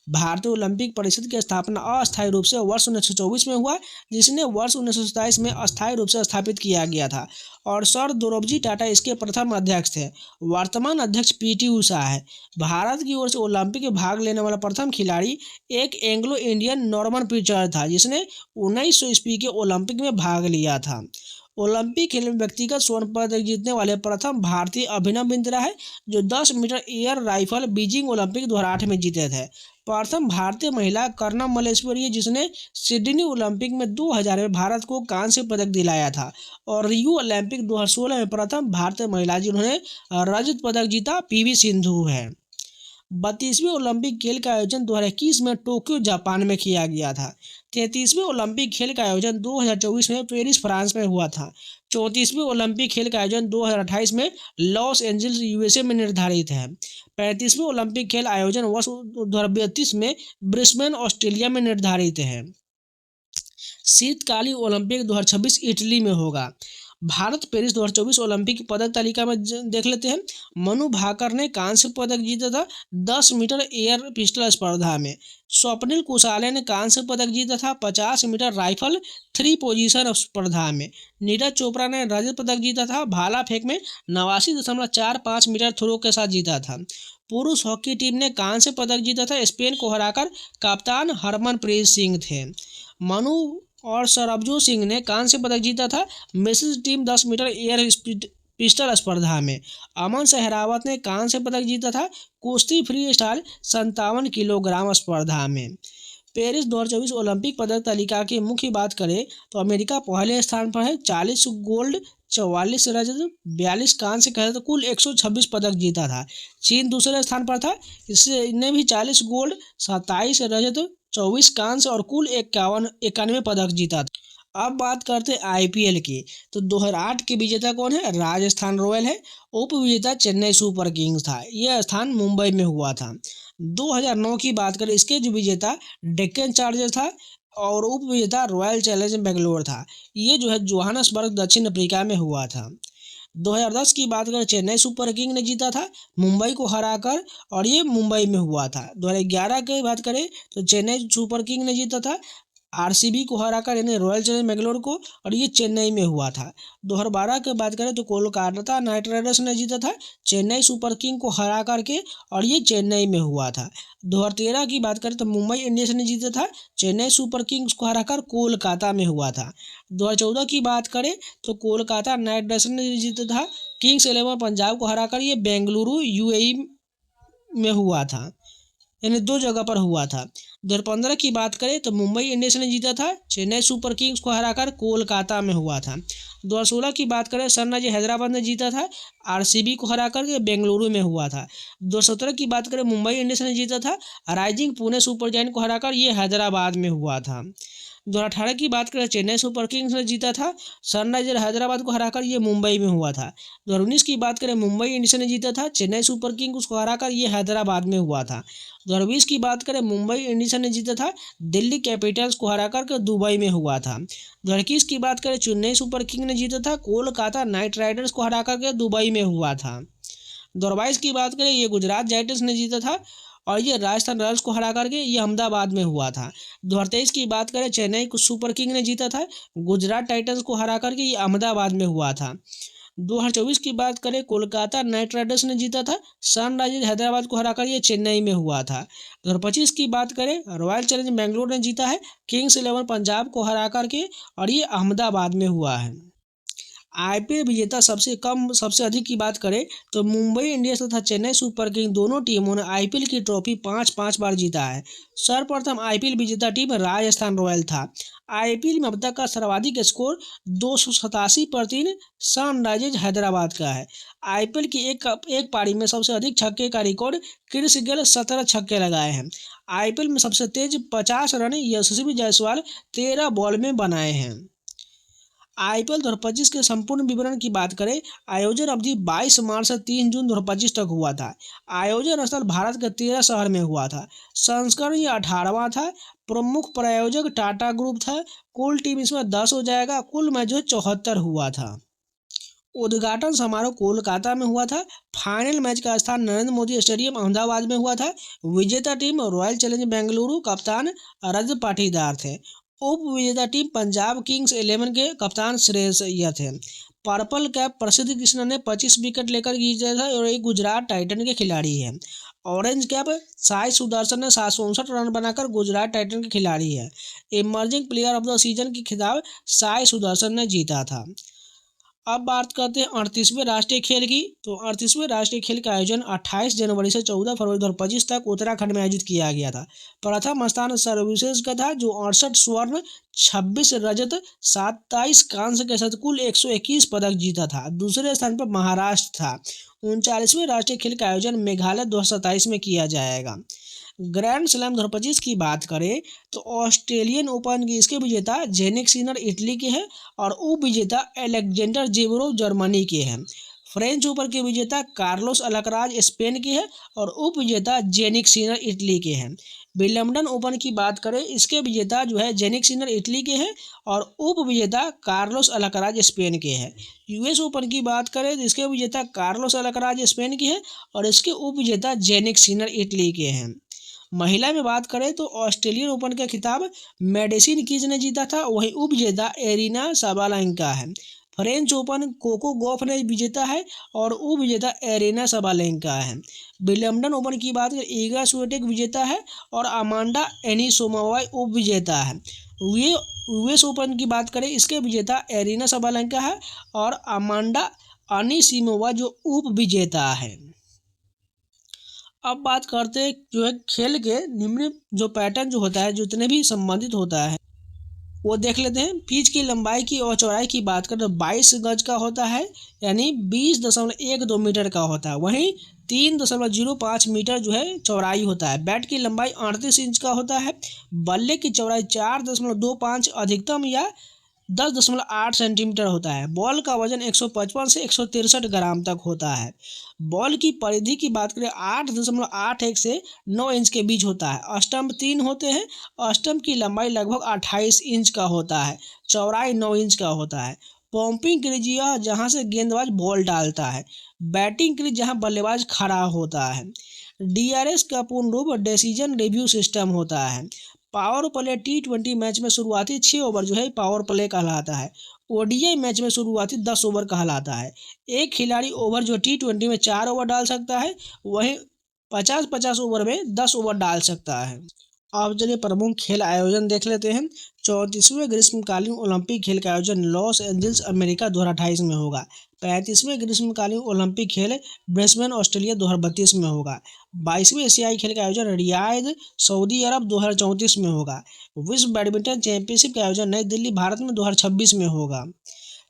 भारतीय ओलंपिक परिषद की स्थापना अस्थायी रूप से वर्ष 1924 में हुआ, जिसने वर्ष 1927 में अस्थायी रूप से स्थापित किया गया था और सर दोरबजी टाटा इसके प्रथम अध्यक्ष थे। वर्तमान अध्यक्ष पीटी उषा है। भारत की ओर से ओलंपिक में भाग लेने वाला प्रथम खिलाड़ी एक एंग्लो इंडियन नॉर्मन पिचर था, जिसने 1900 ईस्वी के ओलंपिक में भाग लिया था। ओलंपिक खेल में व्यक्तिगत स्वर्ण पदक जीतने वाले प्रथम भारतीय अभिनव बिंद्रा है, जो 10 metre air rifle Beijing Olympic 2008 में जीते थे। प्रथम भारतीय महिला कर्णम मल्लेश्वरी है, जिसने सिडनी ओलंपिक में 2000 में भारत को कांस्य पदक दिलाया था और रियो ओलंपिक 2016 में प्रथम भारतीय महिला जिन्होंने रजत पदक जीता पीवी सिंधु है। 32वें ओलंपिक खेल का आयोजन 2021 में टोक्यो जापान में किया गया था। 33वें ओलंपिक खेल का आयोजन 2024 में पेरिस फ्रांस में हुआ था। 34वें ओलंपिक खेल का आयोजन 2028 में लॉस एंजल्स यूएसए में निर्धारित है। 35वें ओलंपिक खेल आयोजन वर्ष 2032 में ब्रिस्बेन ऑस्ट्रेलिया में निर्धारित है। शीतकालीन ओलंपिक 2026 इटली में होगा। भारत पेरिस 2024 ओलंपिक पदक तालिका में देख लेते हैं। मनु भाकर ने कांस्य पदक जीता था 10 मीटर एयर पिस्टल स्पर्धा में। स्वप्निल कुसाले ने कांस्य पदक जीता था 50 मीटर राइफल 3 पोजीशन स्पर्धा में। नीरज चोपड़ा ने रजत पदक जीता था भाला फेंक में 89.45 मीटर थ्रो के साथ जीता था। पुरुष हॉकी टीम ने कांस्य पदक जीता था, स्पेन को हराकर कप्तान हरमनप्रीत सिंह थे। मनु और सरबजोत सिंह ने कांस्य पदक जीता था mixed team 10 metre air pistol स्पर्धा में। अमन सहरावत ने कांस्य पदक जीता था कुश्ती फ्री स्टाइल 57 किलोग्राम स्पर्धा में। पेरिस 2024 ओलंपिक पदक तालिका की मुख्य बात करें तो अमेरिका पहले स्थान पर है, 40 गोल्ड 44 रजत 42 कांस्य के साथ कुल 126 पदक जीता था। चीन दूसरे स्थान पर था, इसने भी 40 गोल्ड 27 रजत 24 कांस्य और कुल 91 पदक जीता था। अब बात करते हैं आईपीएल की, तो 2008 के विजेता कौन है? राजस्थान रॉयल है। उप विजेता चेन्नई सुपर किंग्स था, यह स्थान मुंबई में हुआ था। 2009 की बात करें, इसके जो विजेता डेक्कन चार्जर था और उप विजेता रॉयल चैलेंजर्स बेंगलोर था। ये जो है जोहान्सबर्ग दक्षिण अफ्रीका में हुआ था। 2010 की बात करें, चेन्नई सुपर किंग ने जीता था मुंबई को हराकर और ये मुंबई में हुआ था। 2011 की बात करें तो चेन्नई सुपर किंग ने जीता था आरसीबी को हराकर, यानी रॉयल चैलेंजर्स बेंगलोर को, और ये चेन्नई में हुआ था। 2012 की बात करें तो कोलकाता नाइट राइडर्स ने जीता था चेन्नई सुपर किंग को हरा करके, और ये चेन्नई में हुआ था। 2013 की बात करें तो मुंबई इंडियंस ने जीता था चेन्नई सुपर किंग्स को हराकर, कोलकाता में हुआ था। 2014 की बात करें तो कोलकाता नाइट राइडर्स ने जीता था किंग्स 11 पंजाब को हराकर, ये बेंगलुरु यूएई में हुआ था, यानी 2 जगह पर हुआ था। 2015 की बात करें तो मुंबई इंडियंस ने जीता था चेन्नई सुपर किंग्स को हराकर, कोलकाता में हुआ था। 2016 की बात करें सनराइजर्स हैदराबाद ने जीता था आरसीबी को हराकर, के बेंगलुरु में हुआ था। 2017 की बात करें मुंबई इंडियंस ने जीता था राइजिंग पुणे सुपर जायंट को हराकर, ये हैदराबाद में हुआ था। 2018 की बात करें चेन्नई सुपर किंग्स ने जीता था सनराइजर्स हैदराबाद को हराकर, ये मुंबई में हुआ था। 2019 की बात करें मुंबई इंडियंस ने जीता था चेन्नई सुपर किंग्स को हराकर, ये हैदराबाद में हुआ था। 2020 की बात करें मुंबई इंडियंस ने जीता था दिल्ली कैपिटल्स को हराकर के, दुबई में हुआ था। 2021 की बात करें चेन्नई सुपर किंग ने जीता था कोलकाता नाइट राइडर्स को हराकर के, दुबई में हुआ था। 2022 की बात करें ये गुजरात जायंट्स ने जीता था, और ये राजस्थान रॉयल्स को हरा करके ये अहमदाबाद में हुआ था। 2023 की बात करें चेन्नई सुपर किंग ने जीता था गुजरात टाइटंस को हरा करके, ये अहमदाबाद में हुआ था। 2024 की बात करें कोलकाता नाइट राइडर्स ने जीता था सनराइजर्स हैदराबाद को हराकर, ये चेन्नई में हुआ था। 2025 की बात करें रॉयल चैलेंजर्स बेंगलोर ने जीता है किंग्स 11 पंजाब को हरा करके, और ये अहमदाबाद में हुआ है। आईपीएल विजेता सबसे अधिक की बात करें तो मुंबई इंडियंस तथा चेन्नई सुपर किंग दोनों टीमों ने आईपीएल की ट्रॉफी 5-5 बार जीता है। सर्वप्रथम आईपीएल विजेता टीम राजस्थान रॉयल था। आईपीएल में अब तक का सर्वाधिक स्कोर 287 पर 3 सनराइजर्स हैदराबाद का है। आईपीएल की एक पारी में सबसे अधिक छक्के का रिकॉर्ड क्रिस गेल 17 छक्के लगाए हैं। आईपीएल में सबसे तेज 50 रन यशस्वी जायसवाल 13 बॉल में बनाए हैं। आईपीएल 2025 के संपूर्ण विवरण की बात करें, आयोजन अवधि 22 मार्च से 3 जून 2025 तक हुआ था। आयोजन स्थल भारत के 13 शहर में हुआ था। संस्करण ये 18वां था। प्रमुख प्रायोजक टाटा ग्रुप था। कुल टीम इसमें 10 हो जाएगा। कुल मैच जो 74 हुआ था। उद्घाटन समारोह कोलकाता में हुआ था। फाइनल मैच का स्थान नरेंद्र मोदी स्टेडियम अहमदाबाद में हुआ था। विजेता टीम रॉयल चैलेंजर्स बेंगलुरु, कप्तान रजत पाटीदार थे। उप विजेता टीम पंजाब किंग्स 11 के कप्तान श्रेयस अय्यर थे। पर्पल कैप प्रसिद्ध कृष्णा ने 25 विकेट लेकर जीता था, और एक गुजरात टाइटन के खिलाड़ी है। ऑरेंज कैप साई सुदर्शन ने 759 रन बनाकर गुजरात टाइटन के खिलाड़ी है। Emerging player of the season की खिताब साई सुदर्शन ने जीता था। अब बात करते हैं 38वें राष्ट्रीय खेल की। तो 38वें राष्ट्रीय खेल का आयोजन 28 जनवरी से 14 फरवरी 2025 तक उत्तराखंड में आयोजित किया गया था। प्रथम स्थान सर्विसेज का था, जो 68 स्वर्ण, 26 रजत, 27 कांस्य के साथ कुल 121 पदक जीता था। दूसरे स्थान पर महाराष्ट्र था। 39वें राष्ट्रीय खेल का आयोजन मेघालय 2027 में किया जाएगा। ग्रैंड स्लैम 2025 की बात करें तो ऑस्ट्रेलियन ओपन की इसके विजेता जेनिक सिनर इटली के हैं, और उप विजेता एलेक्जेंडर जेवरोव जर्मनी के हैं। फ्रेंच ओपन के विजेता कार्लोस अलकराज स्पेन के हैं, और उप विजेता जेनिक सिनर इटली के हैं। विंबलडन ओपन की बात करें, इसके विजेता जो है जेनिक सिनर इटली के हैं, और उप विजेता कार्लोस अलकराज स्पेन के हैं। यूएस ओपन की बात करें तो इसके विजेता कार्लोस अलकराज स्पेन के हैं, और इसके उप विजेता जेनिक सिनर इटली के हैं। महिला में बात करें तो ऑस्ट्रेलियन ओपन का खिताब मेडिसिन कीज ने जीता था, वहीं उप विजेता एरिना साबालेंका है। फ्रेंच ओपन कोको गॉफ ने विजेता है, और उप विजेता एरिना साबालेंका है। विंबलडन ओपन की बात करें ईगा स्विएटेक विजेता है, और अमांडा एनिसोमोवा उप विजेता है। यूएस ओपन की बात करें, इसके विजेता एरिना साबालेंका है, और अमांडा एनिसिमोवा जो उप विजेता है। अब बात करते हैं जो है खेल के निम्न जो पैटर्न जो होता है, जितने भी संबंधित होता है वो देख लेते हैं। पिच की लंबाई की और चौड़ाई की बात करें तो 22 गज का होता है, यानी 20.12 मीटर का होता है। वहीं 3.05 मीटर जो है चौड़ाई होता है। बैट की लंबाई 38 इंच का होता है। बल्ले की चौड़ाई 4.25 अधिकतम या 10.8 सेंटीमीटर होता है। बॉल का वजन 155 से 163 ग्राम तक होता है। बॉल की परिधि की बात करें 8.81 से 9 इंच के बीच होता है। स्टंप 3 होते हैं। स्टंप की लंबाई लगभग 28 इंच का होता है। चौड़ाई 9 इंच का होता है। पंपिंग क्रीज यह जहां से गेंदबाज बॉल डालता है। बैटिंग क्रीज जहां बल्लेबाज खड़ा होता है। डीआरएस का पूर्ण रूप डिसीजन रिव्यू सिस्टम होता है। पावर प्ले T20 मैच में शुरुआती 6 ओवर जो है पावर प्ले कहलाता है। ओडीआई मैच में शुरुआती 10 ओवर कहलाता है। एक खिलाड़ी ओवर जो T20 में 4 ओवर डाल सकता है, वहीं 50-50 ओवर में 10 ओवर डाल सकता है। अब चलिए प्रमुख खेल आयोजन देख लेते हैं। 34वें ग्रीष्मकालीन ओलंपिक खेल का आयोजन लॉस एंजल्स अमेरिका 2028 में होगा। 35वें ग्रीष्मकालीन ओलंपिक खेल ब्रिस्बेन ऑस्ट्रेलिया 2032 में होगा। 22वें एशियाई खेल का आयोजन रियाद सऊदी अरब 2034 में होगा। विश्व बैडमिंटन चैंपियनशिप का आयोजन नई दिल्ली भारत में 2026 में होगा।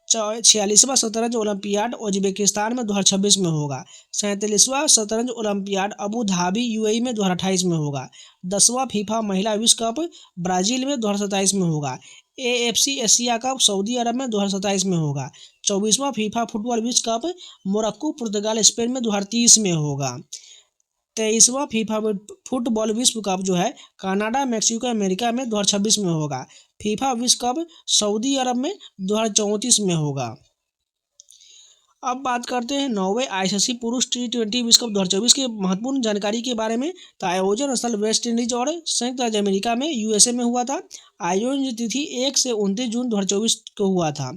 46वां शतरंज ओलंपियाड उज्बेकिस्तान में 2026 में होगा। 37वां शतरंज ओलंपियाड अबू धाबी यूएई में 2028 में होगा। 10वां फीफा महिला विश्व कप ब्राजील में 2027 में होगा। एएफसी एशिया कप सऊदी अरब में 2027 में होगा। 24वां फीफा फुटबॉल विश्व कप मोरक्को पुर्तगाल स्पेन में 2030 में होगा। 23वां फीफा फुटबॉल विश्व कप जो है कनाडा मैक्सिको अमेरिका में 2026 में होगा। फीफा विश्व कप सऊदी अरब में 2034 में होगा। अब बात करते हैं 9वें आईसीसी पुरुष T20 विश्व कप 2024 की महत्वपूर्ण जानकारी के बारे में। तो आयोजन स्थल वेस्ट इंडीज और संयुक्त राज्य अमेरिका में यूएसए में हुआ था। आयोजन तिथि 1 से 29 जून 2024 को हुआ था।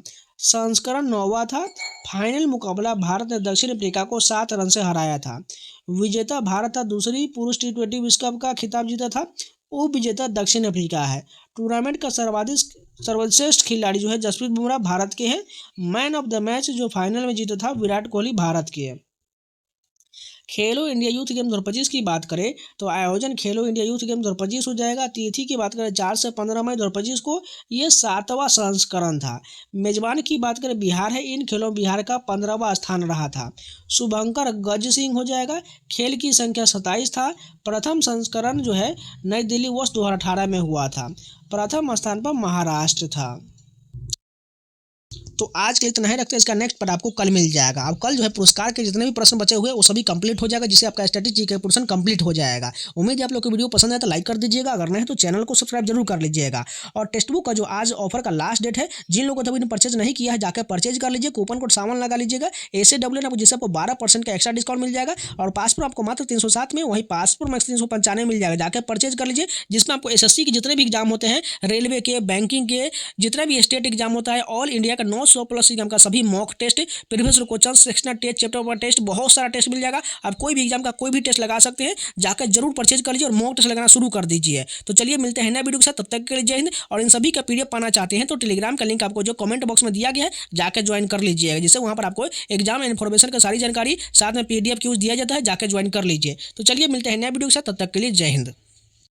संस्करण 9वां था। फाइनल मुकाबला भारत ने दक्षिण अफ्रीका को 7 रन से हराया था। विजेता भारत था। दूसरी पुरुष T20 विश्व कप का खिताब जीता था। उप विजेता दक्षिण अफ्रीका है। टूर्नामेंट का सर्वश्रेष्ठ खिलाड़ी जो है जसप्रीत बुमराह भारत के हैं। मैन ऑफ द मैच जो फाइनल में जीता था विराट कोहली भारत के हैं। खेलो इंडिया यूथ गेम 2025 की बात करें तो आयोजन खेलो इंडिया यूथ गेम 2025 हो जाएगा। तिथि की बात करें 4 से 15 मई 2025 को, ये 7वां संस्करण था। मेजबान की बात करें बिहार है। इन खेलों बिहार का 15वां स्थान रहा था। शुभंकर गज सिंह हो जाएगा। खेल की संख्या 27 था। प्रथम संस्करण जो है नई दिल्ली वर्ष 2018 में हुआ था। प्रथम स्थान पर महाराष्ट्र था। तो आज के लिए इतना ही रखते हैं। इसका नेक्स्ट पर आपको कल मिल जाएगा। अब कल जो है पुरस्कार के जितने भी प्रश्न बचे हुए वो सभी कंप्लीट हो जाएगा, जिससे आपका स्टैटिस्टिक्स जीके पोर्शन कंप्लीट हो जाएगा। उम्मीद है आप लोग को वीडियो पसंद आए तो लाइक कर दीजिएगा, अगर नहीं तो चैनल को सब्सक्राइब जरूर कर लीजिएगा। और टेक्स्ट बुक का जो आज ऑफर का लास्ट डेट है, जिन लोगों को अभी परचेज नहीं किया है जाकर परचेज कर लीजिए। कूपन कोड सामान लगा लीजिएगा ACWN आपको, जिससे आपको 12% का एक्स्ट्रा डिस्काउंट मिल जाएगा। और पासपोर्ट आपको मात्र 307 में, वहीं पासपोर्ट मैक्स 395 मिल जाएगा। जाकर परचेज कर लीजिए, जिसमें आपको SSC के जितने भी एग्जाम होते हैं, रेलवे के, बैंकिंग के, जितना भी स्टेट एग्जाम होता है, ऑल इंडिया का 900+ एग्जाम का सभी mock test, previous question, sectional test, chapter 1 test, बहुत सारा टेस्ट मिल जाएगा। आप कोई भी एग्जाम का कोई भी टेस्ट लगा सकते हैं। जाकर जरूर परचेज कर लीजिए और मॉक टेस्ट लगाना शुरू कर दीजिए। तो चलिए मिलते हैं नए वीडियो के साथ, तब तक के लिए जय हिंद। और इन सभी का PDF पाना चाहते हैं तो टेलीग्राम का लिंक आपको जो कमेंट बॉक्स में दिया गया है जाकर ज्वाइन कर लीजिएगा, जिससे वहां पर आपको एग्जाम इन्फॉर्मेशन का सारी जानकारी साथ में PDF क्यूज दिया जाता है, जाकर ज्वाइन कर लीजिए। तो चलिए मिलते हैं नए वीडियो के साथ, तब तक के लिए जय हिंद।